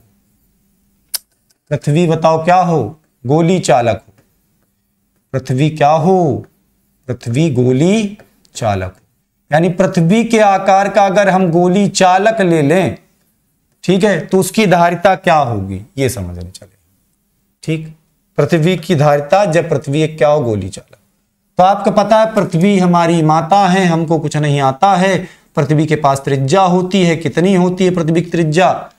पृथ्वी बताओ क्या हो? गोली चालक हो। पृथ्वी क्या हो? पृथ्वी गोली चालक हो। यानी पृथ्वी के आकार का अगर हम गोली चालक ले लें, ठीक है, तो उसकी धारिता क्या होगी ये समझने चले। ठीक, पृथ्वी की धारिता जब पृथ्वी एक क्या हो? गोली चालक। तो आपको पता है पृथ्वी हमारी माता है, हमको कुछ नहीं आता है। पृथ्वी के पास त्रिज्या होती है, कितनी होती है पृथ्वी की त्रिज्या?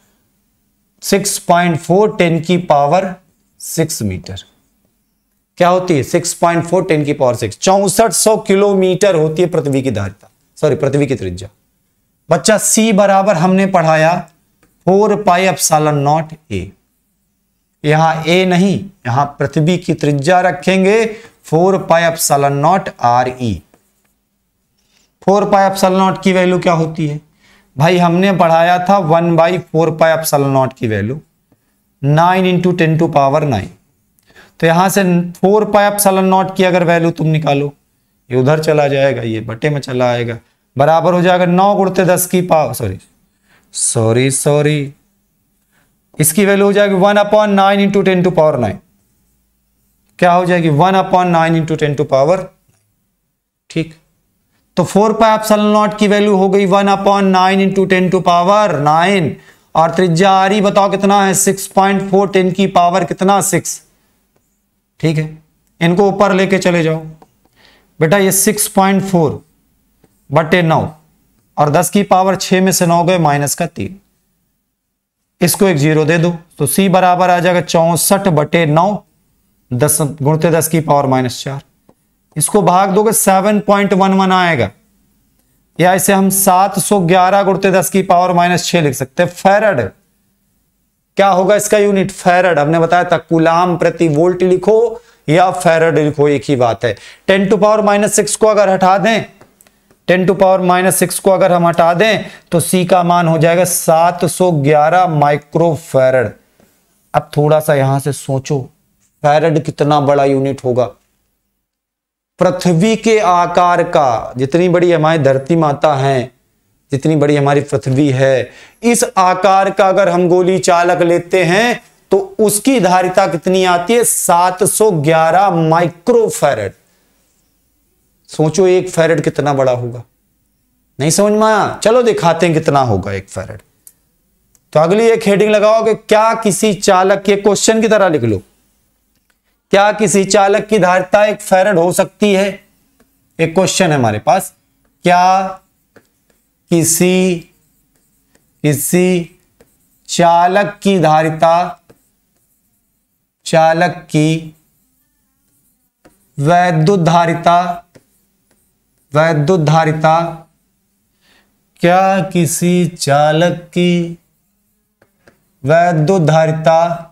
6.4 10 की पावर 6 मीटर। क्या होती है? 6.4 10 की पावर 6, 6400 किलोमीटर होती है पृथ्वी की धारिता, सॉरी पृथ्वी की त्रिज्या। बच्चा C बराबर हमने पढ़ाया 4 पाई एप्सिलॉन नॉट A। यहां A नहीं, यहां पृथ्वी की त्रिज्या रखेंगे 4 pi epsilon not RE। 4 pi epsilon not की वैल्यू क्या होती है भाई? हमने पढ़ाया था 1/4 पाई एप्सिलॉन नॉट की वैल्यू 9 × 10 टू पावर 9। तो यहां से 4 पाई एप्सिलॉन नॉट की अगर वैल्यू तुम निकालो, ये उधर चला जाएगा, ये बटे में चला आएगा, बराबर हो जाएगा 9 × 10 की पावर सॉरी इसकी वैल्यू हो जाएगी 1/9 × 10 टू पावर 9। क्या हो जाएगी? 1/9 × 10 टू पावर। ठीक, तो 4 पाई एप्सिलॉन नॉट की वैल्यू हो गई 1/9 × 10 टू पावर 9, और त्रिज्या RE बताओ कितना है? 6.4 10 की पावर कितना? 6। ठीक है, इनको ऊपर लेके चले जाओ बेटा। ये 6.4 बटे 9 और 10 की पावर 6 में से 9 गए माइनस का 3, इसको एक 0 दे दो तो C बराबर आ जाएगा 64 बटे 9, 10 गुणते 10 की पावर -4। इसको भाग दोगे 7.11 आएगा, या इसे हम 711 गुणते 10 की पावर -6 लिख सकते हैं फेरड क्या होगा इसका यूनिट? फैरड। हमने बताया था कूलाम प्रति वोल्ट लिखो या फैरड लिखो, एक ही बात है। 10⁻⁻6 को अगर हटा दें, 10⁻⁻6 को अगर हम हटा दें तो C का मान हो जाएगा 711 माइक्रोफैरड। अब थोड़ा सा यहां से सोचो, फैरड कितना बड़ा यूनिट होगा? पृथ्वी के आकार का, जितनी बड़ी हमारी धरती माता है, जितनी बड़ी हमारी पृथ्वी है, इस आकार का अगर हम गोली चालक लेते हैं तो उसकी धारिता कितनी आती है? 711 माइक्रोफैरड। सोचो एक फैरड कितना बड़ा होगा। नहीं समझ में आया? चलो दिखाते हैं कितना होगा एक फैरड। तो अगली एक हेडिंग लगाओ कि क्या किसी चालक के, क्वेश्चन की तरह लिख लो, क्या किसी चालक की धारिता एक फैरड हो सकती है? एक क्वेश्चन है हमारे पास, क्या किसी चालक की धारिता, चालक की वैद्युत धारिता, क्या किसी चालक की वैद्युत धारिता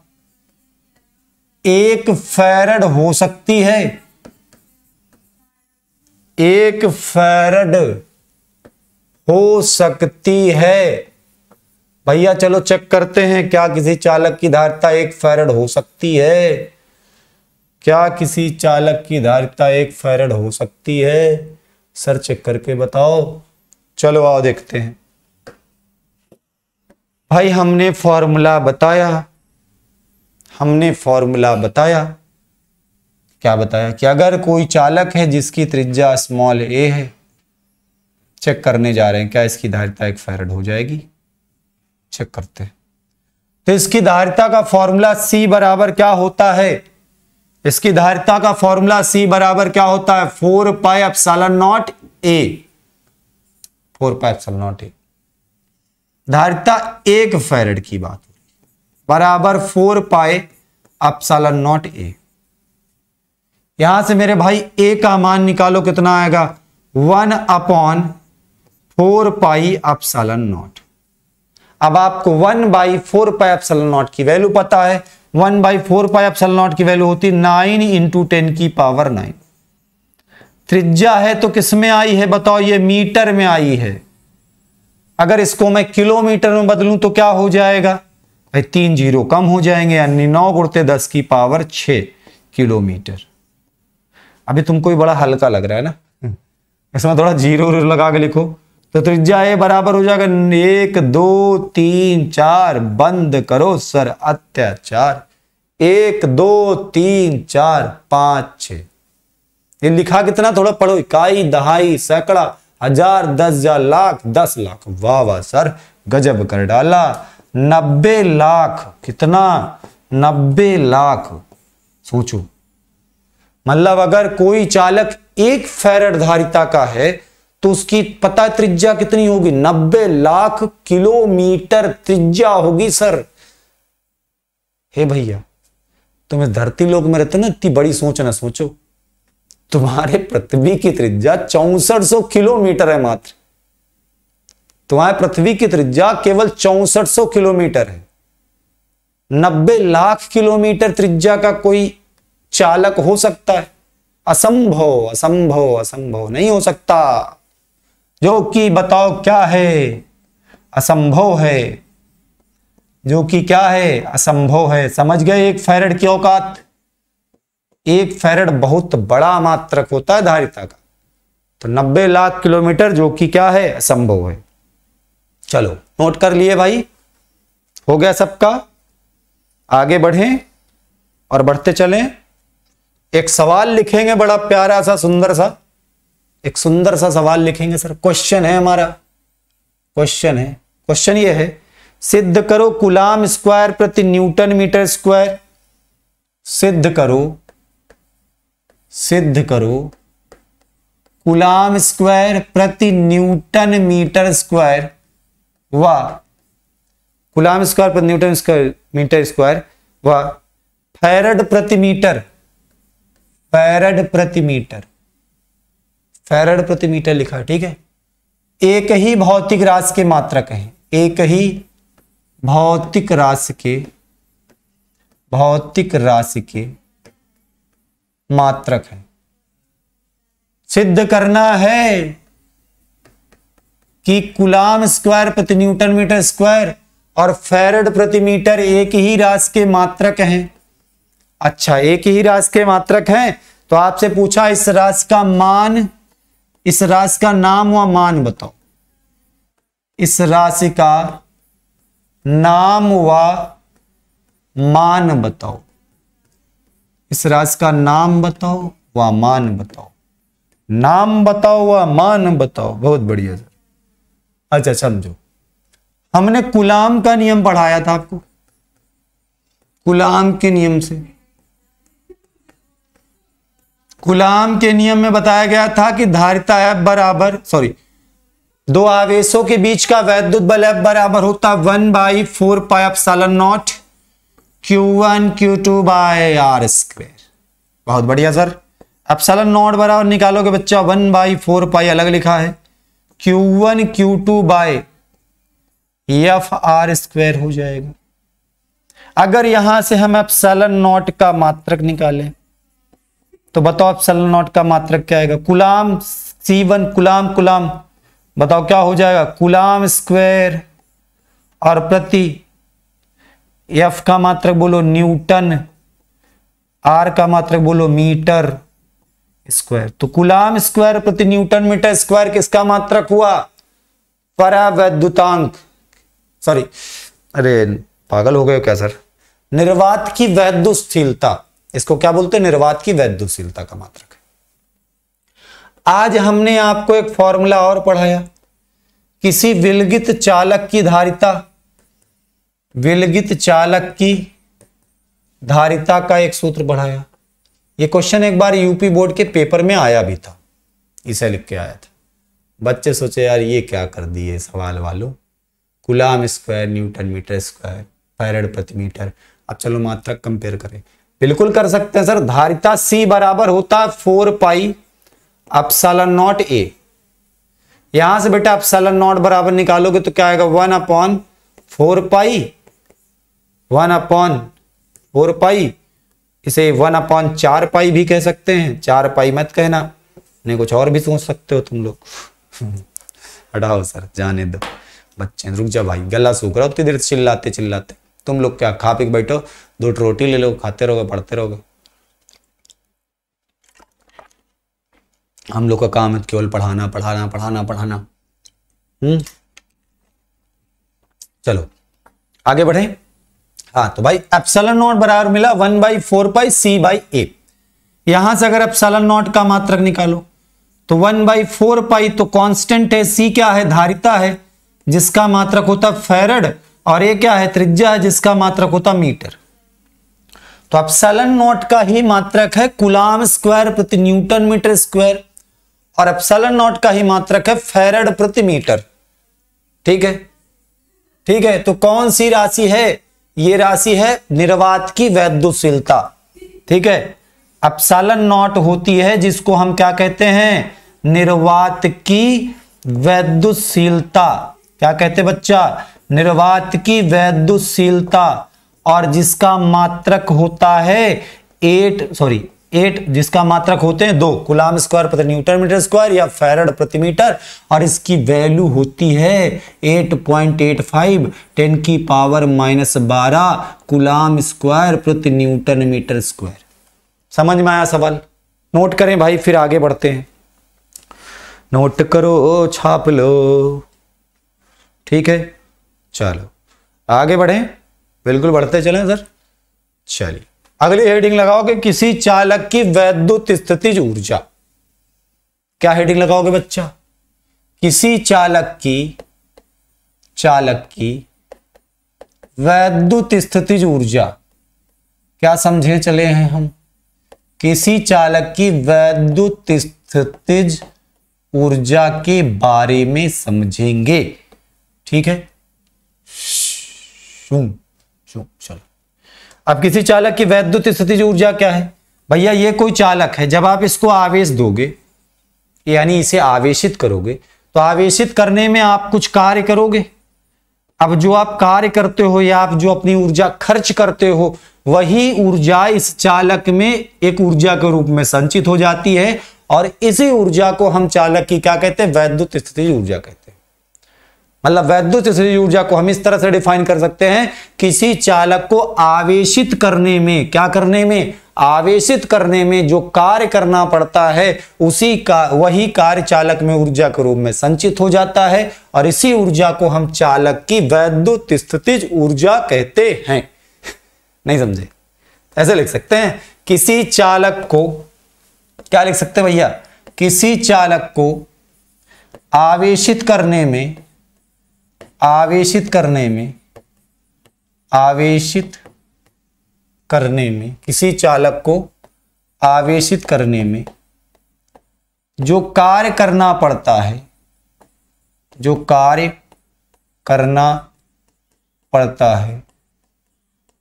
एक फैरड हो सकती है? एक फैरड हो सकती है। भैया चलो चेक करते हैं, क्या किसी चालक की धारिता एक फैरड हो सकती है? क्या किसी चालक की धारिता एक फैरड हो सकती है? सर चेक करके बताओ। चलो आओ देखते हैं। भाई हमने फॉर्मूला बताया, क्या बताया कि अगर कोई चालक है जिसकी त्रिज्या स्मॉल ए है, चेक करने जा रहे हैं क्या इसकी धारिता एक फैरड हो जाएगी। चेक करते हैं। तो इसकी धारिता का फॉर्मूला C बराबर क्या होता है? इसकी धारिता का फॉर्मूला C बराबर क्या होता है? 4πε0 A। 4πε0 A। धारिता एक फैरड की बात बराबर 4πε0 A। यहां से मेरे भाई A का मान निकालो, कितना आएगा? 1/4πε0। अब आपको 1/4πε0 की वैल्यू पता है। 1/4πε0 की वैल्यू होती 9 × 10⁹। त्रिज्या है तो किस में आई है बताओ? ये मीटर में आई है। अगर इसको मैं किलोमीटर में बदलूं तो क्या हो जाएगा? भाई 3 जीरो कम हो जाएंगे, यानी 9 × 10⁶ किलोमीटर। अभी तुमको बड़ा हल्का लग रहा है ना, इसमें थोड़ा जीरो लगा के लिखो। तो त्रिज्या ए बराबर हो जाएगा 1 2 3 4, बंद करो सर अत्याचार, 1 2 3 4 5 6। ये लिखा कितना? थोड़ा पढ़ो। इकाई, दहाई, सैकड़ा, हजार, 10,000, लाख, 10 लाख। वाह वाह सर, गजब कर डाला। 90 लाख। कितना? 90 लाख। सोचो, मतलब अगर कोई चालक एक फैरड धारिता का है तो उसकी पता त्रिज्या कितनी होगी? 90 लाख किलोमीटर त्रिज्या होगी सर। हे भैया, तुम इस धरती लोक में रहते ना, इतनी बड़ी सोच ना सोचो। तुम्हारे पृथ्वी की त्रिज्या 6400 किलोमीटर है मात्र। तुम्हारे पृथ्वी की त्रिज्या केवल 6400 किलोमीटर है। 90 लाख किलोमीटर त्रिज्या का कोई चालक हो सकता है? असंभव, असंभव, असंभव, नहीं हो सकता। जो कि बताओ क्या है? असंभव है। जो कि क्या है? असंभव है। समझ गए एक फैरड की औकात? एक फैरड बहुत बड़ा मात्रक होता है धारिता का। तो 90 लाख किलोमीटर जो कि क्या है? असंभव है। चलो नोट कर लिए भाई, हो गया सबका। आगे बढ़ें और बढ़ते चलें। एक सवाल लिखेंगे बड़ा प्यारा सा, सुंदर सा, एक सुंदर सा सवाल लिखेंगे सर। क्वेश्चन है हमारा, क्वेश्चन है। क्वेश्चन ये है, सिद्ध करो कूलाम स्क्वायर प्रति न्यूटन मीटर स्क्वायर। सिद्ध करो कूलाम स्क्वायर प्रति न्यूटन मीटर स्क्वायर व कूलाम स्क्वायर प्रति न्यूटन मीटर स्क्वायर व फैरड प्रति मीटर। फैरड प्रति मीटर, फैरड प्रति मीटर लिखा है, ठीक है। एक ही भौतिक राशि के मात्रक हैं, एक ही भौतिक राशि के मात्रक है। सिद्ध करना है कि कूलाम स्क्वायर प्रति न्यूटन मीटर स्क्वायर और फैरड प्रति मीटर एक ही राशि के मात्रक हैं। अच्छा, एक ही राशि के मात्रक हैं, तो आपसे पूछा इस राशि का मान, इस राशि का नाम व मान बताओ। इस राशि का नाम व मान बताओ। इस राशि का नाम बताओ व मान बताओ। नाम बताओ व मान बताओ। बहुत बढ़िया सर। अच्छा समझो, हमने कूलाम का नियम पढ़ाया था आपको। कूलाम के नियम से, कूलाम के नियम में बताया गया था कि धारिता F बराबर, दो आवेशों के बीच का वैद्युत बल F बराबर होता 1/4πε0 Q1 Q2 bye R square. बहुत बढ़िया सर। ε0 बराबर निकालोगे बच्चा 1/4π अलग लिखा है, Q1 Q2 bye F R square हो जाएगा। अगर यहां से हम ε0 का मात्रक निकालें तो बताओ ε0 का मात्रक क्या आएगा? कूलाम C1, कूलाम बताओ क्या हो जाएगा? कूलाम स्क्वायर और प्रति F का मात्रक बोलो न्यूटन, R का मात्रक बोलो मीटर स्क्वायर। तो कूलाम स्क्वायर प्रति न्यूटन मीटर स्क्वायर किसका मात्रक हुआ? परावैद्युतांक, अरे पागल हो गए क्या सर? निर्वात की वैद्युतशीलता, इसको क्या बोलते हैं? निर्वात की वैद्युतशीलता का मात्रक है। आज हमने आपको एक फॉर्मूला और पढ़ाया, किसी विलगित चालक की धारिता, विलगित चालक की धारिता का एक सूत्र पढ़ाया। ये क्वेश्चन एक बार यूपी बोर्ड के पेपर में आया भी था, इसे लिख के आया था। बच्चे सोचे यार ये क्या कर दिए सवाल वालों, coulomb square newton metre square farad प्रति मीटर। अब चलो मात्रक कंपेयर करें। बिल्कुल कर सकते हैं सर। धारिता C बराबर होता है 4πε0A। यहां से बेटा ε0 बराबर निकालोगे तो क्या आएगा? 1/4π, इसे 1/4π भी कह सकते हैं। 4π मत कहना, नहीं कुछ और भी सोच सकते हो तुम लोग। हटाओ सर, जाने दो बच्चे। रुक जा भाई, गला सूख रहा, उतनी देर चिल्लाते चिल्लाते। तुम लोग क्या खा पी के बैठो, 2 रोटी ले लो, खाते रहोगे, पढ़ते रहोगे। हम लोग का काम है केवल पढ़ाना पढ़ाना पढ़ाना पढ़ाना। चलो आगे बढ़े। हाँ तो भाई ε0 बराबर मिला 1/4π/C/A। यहां से अगर ε0 का मात्रक निकालो तो 1/4π तो कांस्टेंट है, C क्या है? धारिता है जिसका मात्रक होता फैरड, और ये क्या है? त्रिज्या है जिसका मात्रक होता मीटर। तो ε0 का ही मात्रक है कूलाम स्क्वायर प्रति न्यूटन मीटर स्क्वायर, और ε0 का ही मात्रक है फैरड प्रति मीटर। ठीक है, ठीक है। तो कौन सी राशि है? ये राशि है निर्वात की वैद्युतशीलता। ठीक है, ε0 होती है जिसको हम क्या कहते हैं? निर्वात की वैद्युतशीलता। क्या कहते बच्चा? निर्वात की वैद्युतशीलता, और जिसका मात्रक होता है 8 जिसका मात्रक होते हैं 2, कूलाम स्क्वायर प्रति न्यूटन मीटर स्क्वायर या फैरड प्रति मीटर, और इसकी वैल्यू होती है 8.85 10⁻⁻12 कूलाम स्क्वायर प्रति न्यूटन मीटर स्क्वायर। समझ में आया सवाल? नोट करें भाई, फिर आगे बढ़ते हैं। नोट करो, छाप लो। ठीक है, चलो आगे बढ़े। बिल्कुल बढ़ते चलें सर। चलिए अगली हेडिंग लगाओगे, किसी चालक की वैद्युत स्थितिज ऊर्जा। क्या हेडिंग लगाओगे बच्चा? किसी चालक की वैद्युत स्थितिज ऊर्जा। क्या समझे चले हैं हम? किसी चालक की वैद्युत स्थितिज ऊर्जा के बारे में समझेंगे। ठीक है, चलो। अब किसी चालक की वैद्युत स्थितिज ऊर्जा क्या है? भैया ये कोई चालक है, जब आप इसको आवेश दोगे यानी इसे आवेशित करोगे, तो आवेशित करने में आप कुछ कार्य करोगे। अब जो आप कार्य करते हो या आप जो अपनी ऊर्जा खर्च करते हो, वही ऊर्जा इस चालक में एक ऊर्जा के रूप में संचित हो जाती है, और इसी ऊर्जा को हम चालक की क्या कहते हैं, वैद्युत स्थितिज ऊर्जा कहते हैं। मतलब वैद्युत स्थितिज ऊर्जा को हम इस तरह से डिफाइन कर सकते हैं, किसी चालक को आवेशित करने में, क्या करने में, आवेशित करने में जो कार्य करना पड़ता है, उसी का वही कार्य चालक में ऊर्जा के रूप में संचित हो जाता है, और इसी ऊर्जा को हम चालक की वैद्युत स्थितिज ऊर्जा कहते हैं। नहीं समझे? ऐसे लिख सकते हैं, किसी चालक को क्या लिख सकते हैं भैया, किसी चालक को आवेशित करने में, आवेशित करने में, आवेशित करने में, किसी चालक को आवेशित करने में जो कार्य करना पड़ता है, जो कार्य करना पड़ता है,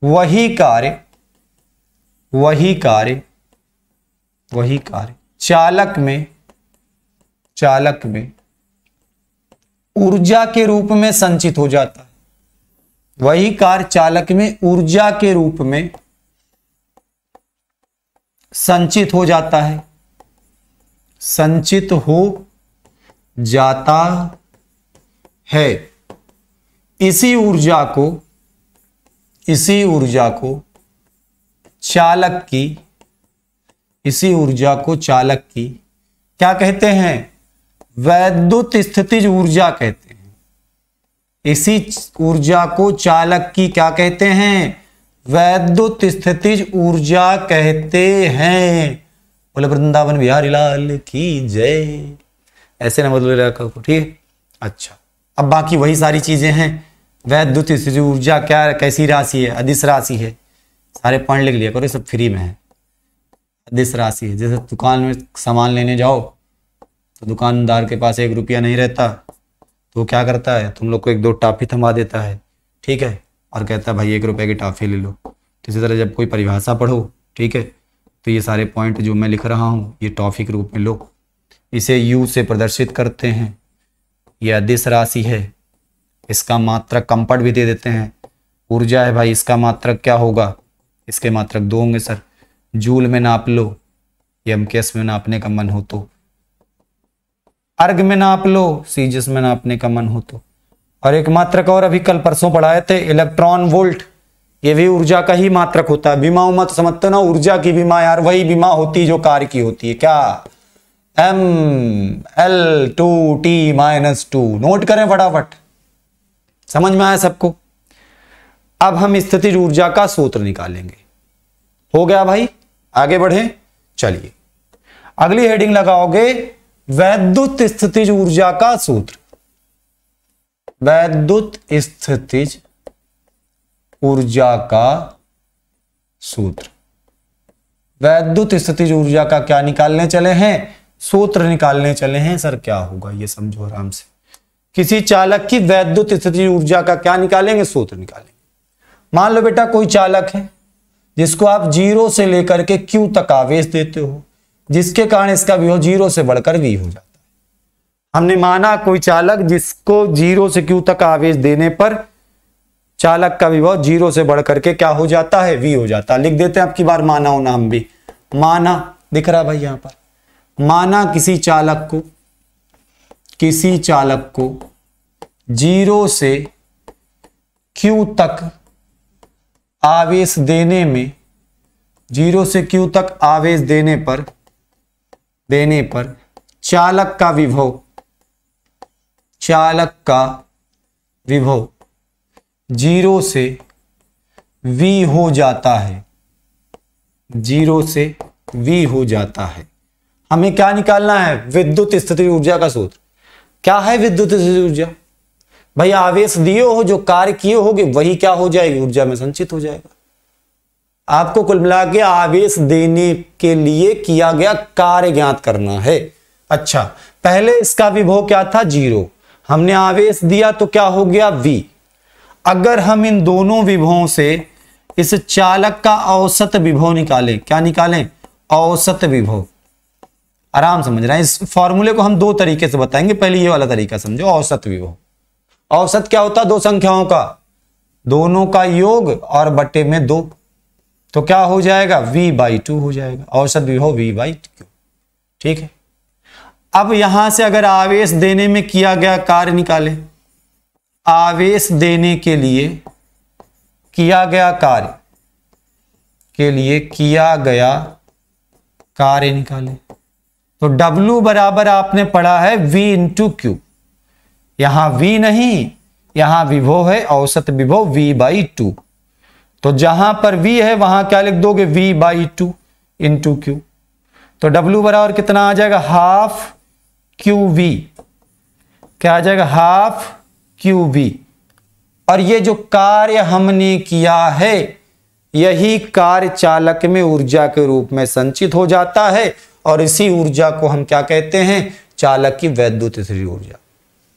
वही कार्य, वही कार्य, वही कार्य चालक में, चालक में ऊर्जा के रूप में संचित हो जाता है। वही कार्य चालक में ऊर्जा के रूप में संचित हो जाता है, संचित हो जाता है। इसी ऊर्जा को, इसी ऊर्जा को चालक की, इसी ऊर्जा को चालक की क्या कहते हैं, वैद्युत स्थितिज ऊर्जा कहते हैं। इसी ऊर्जा को चालक की क्या कहते हैं, वैद्युत स्थितिज ऊर्जा कहते हैं। बोले वृंदावन बिहारी लाल की जय। ऐसे ना बदल रखा, ठीक है। अच्छा, अब बाकी वही सारी चीजें हैं। वैद्युत स्थितिज ऊर्जा क्या, कैसी राशि है, अदिश राशि है। सारे पॉइंट लिख लिया करो, सब फ्री में है। अदिश राशि है, जैसे दुकान में सामान लेने जाओ तो दुकानदार के पास 1 रुपया नहीं रहता, तो क्या करता है, तुम लोग को 1-2 टॉफी थमा देता है, ठीक है, और कहता है भाई 1 रुपये की टॉफी ले लो। तो इसी तरह जब कोई परिभाषा पढ़ो, ठीक है, तो ये सारे पॉइंट जो मैं लिख रहा हूँ ये टॉफी के रूप में लो, इसे यू से प्रदर्शित करते हैं। ये अदिश राशि है, इसका मात्रक कंपट भी दे देते हैं। ऊर्जा है भाई, इसका मात्रक क्या होगा, इसके मात्रक 2 होंगे सर। जूल में नाप लो, एमकेएस में नापने का मन हो तो, अर्ग में नाप लो, सीजिस में नापने का मन हो तो। और एक मात्रक और अभी कल परसों पढ़ाए थे, इलेक्ट्रॉन वोल्ट। ये भी ऊर्जा का ही मात्रक होता है। बीमा मत समझते ना, ऊर्जा की बीमा यार वही बीमा होती है जो कार्य की होती है। क्या, ML2T-2। नोट करें फटाफट, समझ में आया सबको। अब हम स्थितिज ऊर्जा का सूत्र निकालेंगे। हो गया भाई, आगे बढ़े। चलिए अगली हेडिंग लगाओगे, वैद्युत स्थितिज ऊर्जा का सूत्र। वैद्युत स्थितिज ऊर्जा का सूत्र। वैद्युत स्थितिज ऊर्जा का क्या निकालने चले हैं, सूत्र निकालने चले हैं। सर क्या होगा ये समझो आराम से। किसी चालक की वैद्युत स्थितिज ऊर्जा का क्या निकालेंगे, सूत्र निकालेंगे। मान लो बेटा कोई चालक है जिसको आप 0 से लेकर के Q तक आवेश देते हो, जिसके कारण इसका विभव 0 से बढ़कर V हो जाता है। हमने माना कोई चालक जिसको 0 से Q तक आवेश देने पर चालक का विभव 0 से बढ़कर के क्या हो जाता है, V हो जाता है। लिख देते हैं आपकी बार, माना होना हम भी। माना दिख रहा है भाई यहां पर, माना किसी चालक को 0 से Q तक आवेश देने में, 0 से Q तक आवेश देने पर चालक का विभव 0 से V हो जाता है। 0 से V हो जाता है। हमें क्या निकालना है, विद्युत स्थितिज ऊर्जा का सूत्र। क्या है विद्युत स्थितिज ऊर्जा, भाई आवेश दिए हो, जो कार्य किए होगे वही क्या हो जाएगी, ऊर्जा में संचित हो जाएगा। आपको कुल मिला के आवेश देने के लिए किया गया कार्य ज्ञात करना है। अच्छा, पहले इसका विभव क्या था, 0। हमने आवेश दिया तो क्या हो गया, V। अगर हम इन दोनों विभवों से इस चालक का औसत विभव निकालें, क्या निकालें, औसत विभव। आराम समझ रहे हैं, इस फॉर्मूले को हम 2 तरीके से बताएंगे। पहले ये वाला तरीका समझो, औसत विभव। औसत क्या होता है दो संख्याओं का, दोनों का योग और बटे में 2, तो क्या हो जाएगा v/2 हो जाएगा, औसत विभव v/q। ठीक है, अब यहां से अगर आवेश देने में किया गया कार्य निकाले, आवेश देने के लिए किया गया कार्य निकाले, तो W बराबर आपने पढ़ा है V इंटू क्यू, यहां V नहीं, यहां विभव है औसत विभव v/2, तो जहां पर V है वहां क्या लिख दोगे v/2 इंटू क्यू, तो W बराबर कितना आ जाएगा हाफ QV, क्या आ जाएगा हाफ QV। और ये जो कार्य हमने किया है यही कार्य चालक में ऊर्जा के रूप में संचित हो जाता है, और इसी ऊर्जा को हम क्या कहते हैं, चालक की वैद्युत स्थितिज ऊर्जा।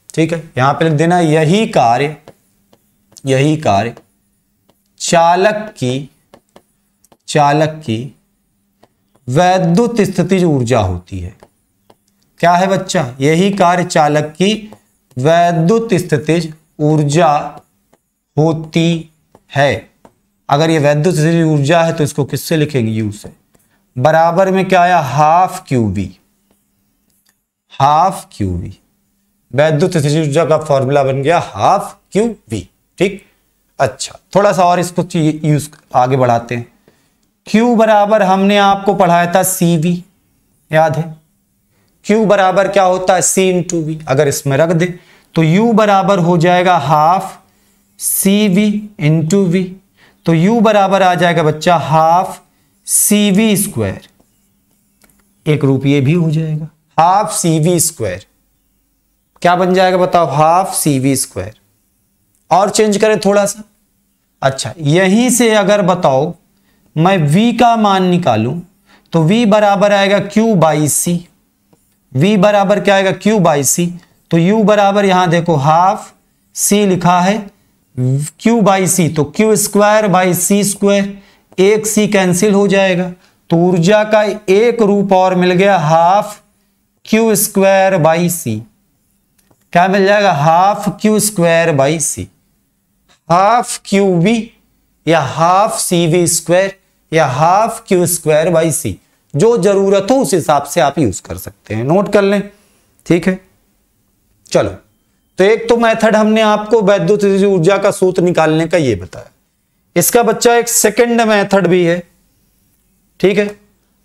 ठीक है, यहां पे लिख देना यही कार्य चालक की वैद्युत स्थितिज ऊर्जा होती है। क्या है बच्चा, यही कार्य चालक की वैद्युत स्थितिज ऊर्जा होती है। अगर ये वैद्युत स्थितिज ऊर्जा है तो इसको किससे लिखेंगे, यू से, बराबर में क्या आया हाफ QV, वैद्युत स्थितिज ऊर्जा का फॉर्मूला बन गया हाफ QV। ठीक, अच्छा थोड़ा सा और इसको यूज आगे बढ़ाते हैं। Q बराबर हमने आपको पढ़ाया था CV, याद है, Q बराबर क्या होता है C इंटू V, अगर इसमें रख दे तो U बराबर हो जाएगा हाफ CV इंटू V, तो U बराबर आ जाएगा बच्चा हाफ CV स्क्वायर, एक रूप ये भी हो जाएगा हाफ CV स्क्वायर, क्या बन जाएगा बताओ हाफ CV स्क्वायर। और चेंज करें थोड़ा सा, अच्छा यहीं से अगर बताओ मैं V का मान निकालूं तो V बराबर आएगा Q/C, V बराबर क्या आएगा Q/C, तो U बराबर यहां देखो हाफ C लिखा है Q/C, तो Q square by C square, एक C कैंसिल हो जाएगा, तो ऊर्जा का एक रूप और मिल गया half Q square by C, क्या मिल जाएगा half Q square by C, half QV या हाफ CV स्क्वायर या half Q square by C, जो जरूरत हो उस हिसाब से आप यूज कर सकते हैं, नोट कर लें। ठीक है, चलो तो एक तो मेथड हमने आपको वैद्युत ऊर्जा का सूत्र निकालने का ये बताया, इसका बच्चा एक सेकंड मेथड भी है। ठीक है,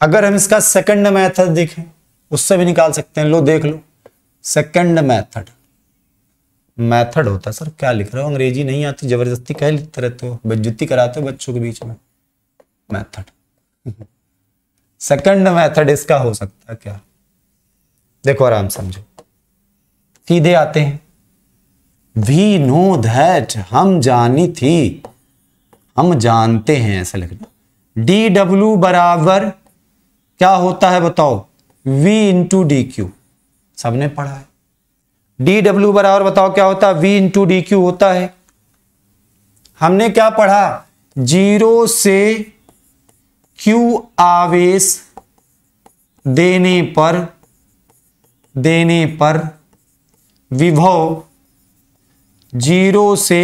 अगर हम इसका सेकंड मेथड देखें उससे भी निकाल सकते हैं, लो देख लो सेकंड मेथड होता है, सर क्या लिख रहे हो, अंग्रेजी नहीं आती जबरदस्ती कह लिखते रहते हो, बेइज्जती कराते हो बच्चों के बीच में। मेथड सेकंड मेथड इसका हो सकता है क्या, देखो आराम समझो, सीधे आते हैं, वी नो दैट, हम जानी थी, हम जानते हैं, ऐसा लिखना। dW बराबर क्या होता है बताओ, V इंटू DQ, सबने पढ़ा है। dW बराबर बताओ क्या होता है, V इंटू DQ होता है। हमने क्या पढ़ा, 0 से Q आवेश देने पर विभव 0 से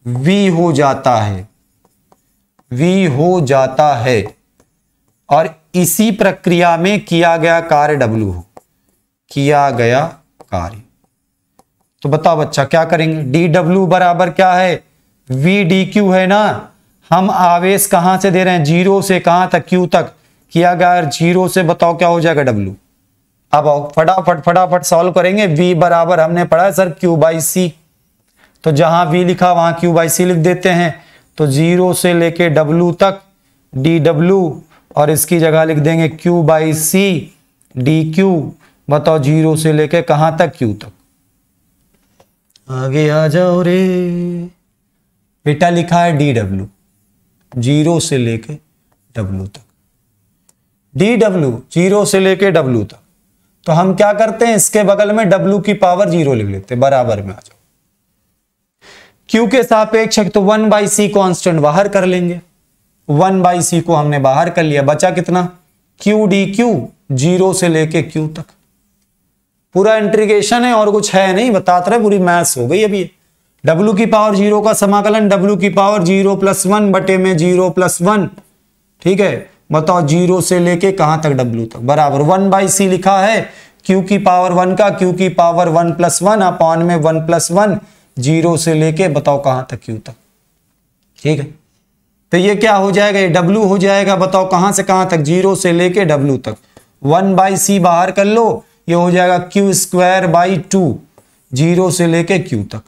V हो जाता है, और इसी प्रक्रिया में किया गया कार्य W हो, किया गया कार्य। तो बताओ बच्चा क्या करेंगे, dW बराबर क्या है, VDQ है ना, हम आवेश कहां से दे रहे हैं, 0 से कहां तक, Q तक, किया गया 0 से, बताओ क्या हो जाएगा W। अब आओ फटाफट सॉल्व करेंगे। V बराबर हमने पढ़ा है सर Q/C, तो जहां V लिखा वहां Q/C लिख देते हैं, तो 0 से लेके W तक dW, और इसकी जगह लिख देंगे Q/C dQ। बताओ 0 से लेके कहां तक, Q तक, आगे आ जाओ रे बेटा, लिखा है dW, 0 से लेके W तक, dW 0 से लेके W तक, तो हम क्या करते हैं, इसके बगल में W की पावर 0 लिख लेते हैं, बराबर में आ जाओ। Q के सापेक्ष तो 1/C कांस्टेंट बाहर कर लेंगे, 1/C को हमने बाहर कर लिया, बचा कितना, Q dQ 0 से लेके Q तक, पूरा इंटीग्रेशन है और कुछ है नहीं, बताते रहे, पूरी मैथ्स हो गई अभी। W की पावर 0 का समाकलन W की पावर 0 + 1 बटे में 0 + 1, ठीक है। बताओ 0 से लेके कहां तक W तक, बराबर 1/c लिखा है Q की पावर 1 का, Q की पावर 1 + 1 अपॉन में 1 + 1, 0 से लेके बताओ कहां तक Q तक, ठीक है। तो ये क्या हो जाएगा, ये W हो जाएगा, बताओ कहां से कहां तक, 0 से लेके W तक। 1/c बाहर कर लो, ये हो जाएगा Q²/2, 0 से लेके Q तक।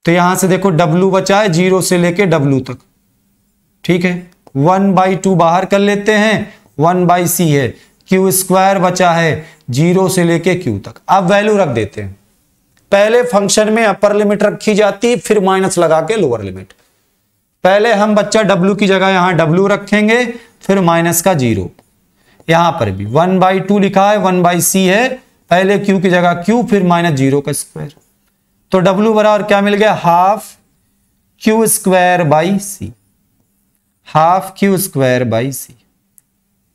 तो यहां से देखो W बचा है 0 से लेके W तक, ठीक है। 1/2 बाहर कर लेते हैं, 1/c है, Q² बचा है 0 से लेके Q तक। अब वैल्यू रख देते हैं, पहले फंक्शन में अपर लिमिट रखी जाती, फिर माइनस लगा के लोअर लिमिट। पहले हम बच्चा W की जगह यहां W रखेंगे, फिर माइनस का 0। यहां पर भी 1/2 लिखा है, 1/c है, पहले Q की जगह Q, फिर -0 का स्क्वायर। तो W बराबर क्या मिल गया, ½ Q²/c, ½ Q²/c।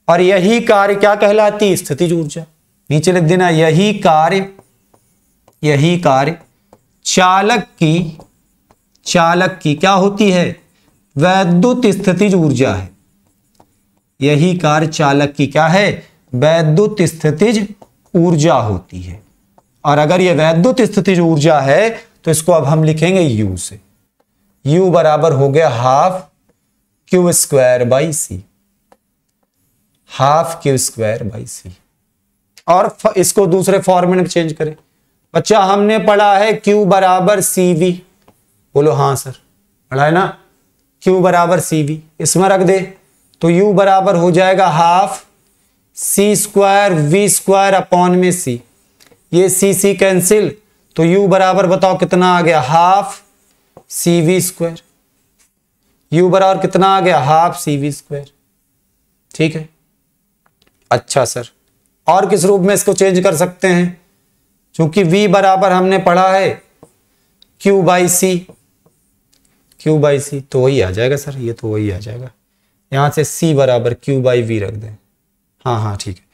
और यही कार्य क्या कहलाती, स्थितिज ऊर्जा। नीचे लिख देना, यही कार्य चालक की क्या होती है, वैद्युत स्थितिज ऊर्जा है। यही कार्य चालक की क्या है, वैद्युत स्थितिज ऊर्जा होती है। और अगर ये वैद्युत स्थितिज ऊर्जा है तो इसको अब हम लिखेंगे U से। U बराबर हो गया ½ Q²/c, ½ Q²/c। और इसको दूसरे फॉर्मूले में चेंज करें। बच्चा हमने पढ़ा है Q बराबर CV, बोलो हाँ सर पढ़ा है ना, Q बराबर CV, इसमें रख दे तो U बराबर हो जाएगा ½ C² V² अपॉन में C। ये C कैंसिल, तो U बराबर बताओ कितना आ गया, ½ CV²। U बराबर कितना आ गया, ½ CV², ठीक है। अच्छा सर, और किस रूप में इसको चेंज कर सकते हैं, क्योंकि V बराबर हमने पढ़ा है Q/c, तो वही आ जाएगा सर, ये तो वही आ जाएगा। यहां से C बराबर Q/v रख दें, हाँ ठीक है।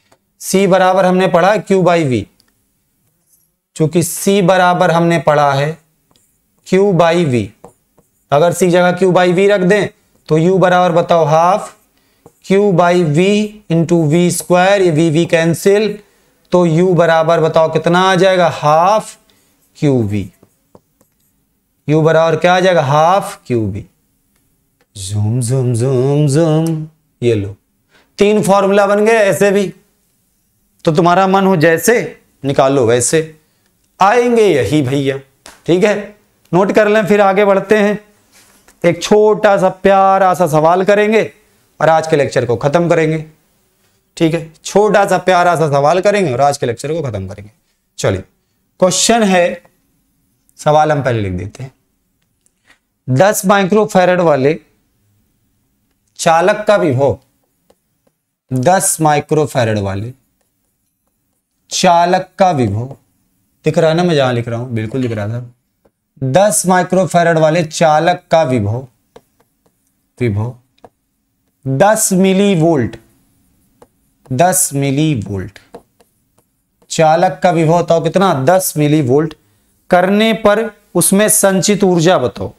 C बराबर हमने पढ़ा है Q/v, चूंकि C बराबर हमने पढ़ा है Q/v, अगर C जगह Q/v रख दें तो U बराबर बताओ ½ Q/v इंटू V², ये V कैंसिल, तो U बराबर बताओ कितना आ जाएगा, ½ QV। U बराबर क्या आ जाएगा, ½ QV। Zoom zoom zoom zoom, ये लो 3 फॉर्मूला बन गए। ऐसे भी तो तुम्हारा मन हो जैसे निकालो वैसे आएंगे यही भैया, ठीक है। नोट कर लें, फिर आगे बढ़ते हैं। एक छोटा सा प्यारा सा सवाल करेंगे और आज के लेक्चर को खत्म करेंगे, ठीक है। छोटा सा प्यारा सा सवाल करेंगे और आज के लेक्चर को खत्म करेंगे। चलिए, क्वेश्चन है, सवाल हम पहले लिख देते हैं। 10 माइक्रोफैरड वाले चालक का विभव, 10 माइक्रोफैरड वाले चालक का विभव, दिख रहा है ना, मैं जहां लिख रहा हूं बिल्कुल दिख रहा था। 10 माइक्रोफैरड वाले चालक का विभव 10 मिलीवोल्ट, 10 मिलीवोल्ट। चालक का विभव बताओ कितना, 10 मिलीवोल्ट करने पर उसमें संचित ऊर्जा बताओ।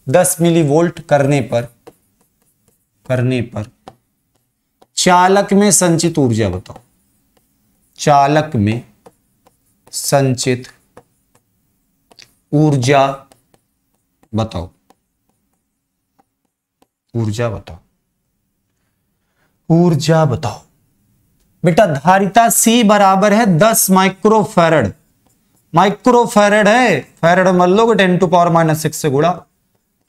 10 मिलीवोल्ट करने पर चालक में संचित ऊर्जा बताओ। चालक में संचित ऊर्जा बताओ, ऊर्जा बताओ। बेटा धारिता C बराबर है 10 माइक्रोफैरड। माइक्रोफैरड है, फैरड मान लोगे 10⁻⁻⁶ से गुणा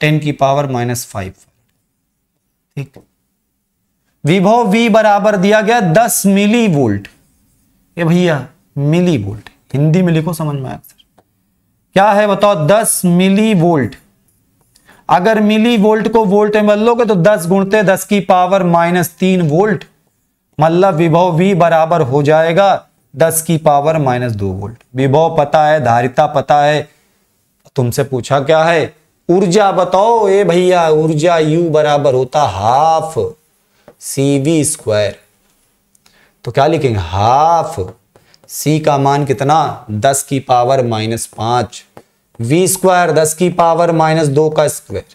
10⁻⁻⁵ ठीक। विभव V बराबर दिया गया 10 मिलीवोल्ट। ये भैया मिलीवोल्ट, हिंदी में लिखो समझ में आया सर। क्या है बताओ, 10 मिलीवोल्ट। अगर मिलीवोल्ट को वोल्ट में बदलोगे तो 10 गुणते 10⁻³ वोल्ट, मतलब विभव V बराबर हो जाएगा 10⁻² वोल्ट। विभव पता है, धारिता पता है, तुमसे पूछा क्या है, ऊर्जा बताओ। ए भैया ऊर्जा U बराबर होता ½ CV²। तो क्या लिखेंगे, ½ c का मान कितना 10 की पावर -5, v स्क्वायर 10 की पावर -2 का स्क्वायर,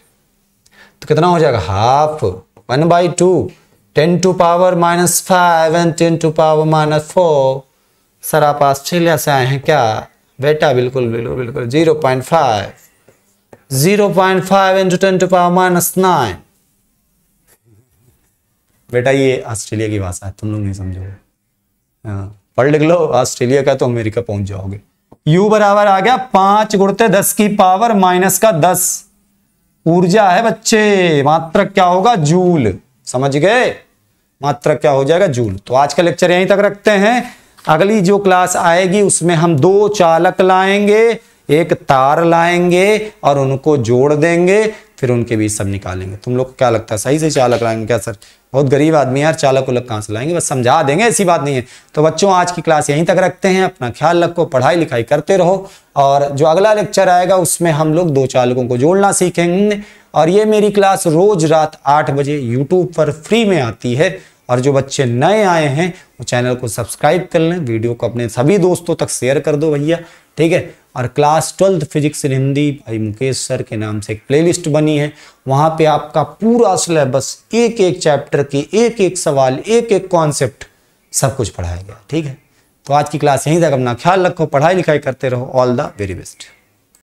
तो कितना हो जाएगा half 1/2, 10 to power -5 and 10 to power -4। Sir आप ऑस्ट्रेलिया से आए हैं क्या? बेटा बिल्कुल बिल्कुल बिल्कुल 0.5 इंटू 10 टू पावर -9। बेटा ये ऑस्ट्रेलिया की भाषा है, तुम लोग नहीं समझोगे। हाँ, पढ़ लिख लो ऑस्ट्रेलिया का तो अमेरिका पहुंच जाओगे। U बराबर आ गया 5 गुणित 10 की पावर -10। ऊर्जा है बच्चे, मात्रक क्या होगा जूल, समझ गए? मात्रक क्या हो जाएगा जूल। तो आज का लेक्चर यहीं तक रखते हैं। अगली जो क्लास आएगी उसमें हम 2 चालक लाएंगे, एक तार लाएंगे और उनको जोड़ देंगे, फिर उनके बीच सब निकालेंगे। तुम लोग को क्या लगता है सही से चालक लाएंगे क्या? सर बहुत गरीब आदमी यार, चालक उलक कहाँ से लाएंगे? बस समझा देंगे, ऐसी बात नहीं है। तो बच्चों आज की क्लास यहीं तक रखते हैं। अपना ख्याल रखो, पढ़ाई लिखाई करते रहो, और जो अगला लेक्चर आएगा उसमें हम लोग 2 चालकों को जोड़ना सीखेंगे। और ये मेरी क्लास रोज रात 8 बजे यूट्यूब पर फ्री में आती है। और जो बच्चे नए आए हैं वो चैनल को सब्सक्राइब कर लें, वीडियो को अपने सभी दोस्तों तक शेयर कर दो भैया, ठीक है। और class 12th physics in Hindi भाई मुकेश सर के नाम से एक प्लेलिस्ट बनी है, वहाँ पे आपका पूरा सिलेबस, एक एक चैप्टर के एक एक सवाल, एक एक कॉन्सेप्ट सब कुछ पढ़ाया गया, ठीक है। तो आज की क्लास यहीं तक। अपना ख्याल रखो, पढ़ाई लिखाई करते रहो। All the very best.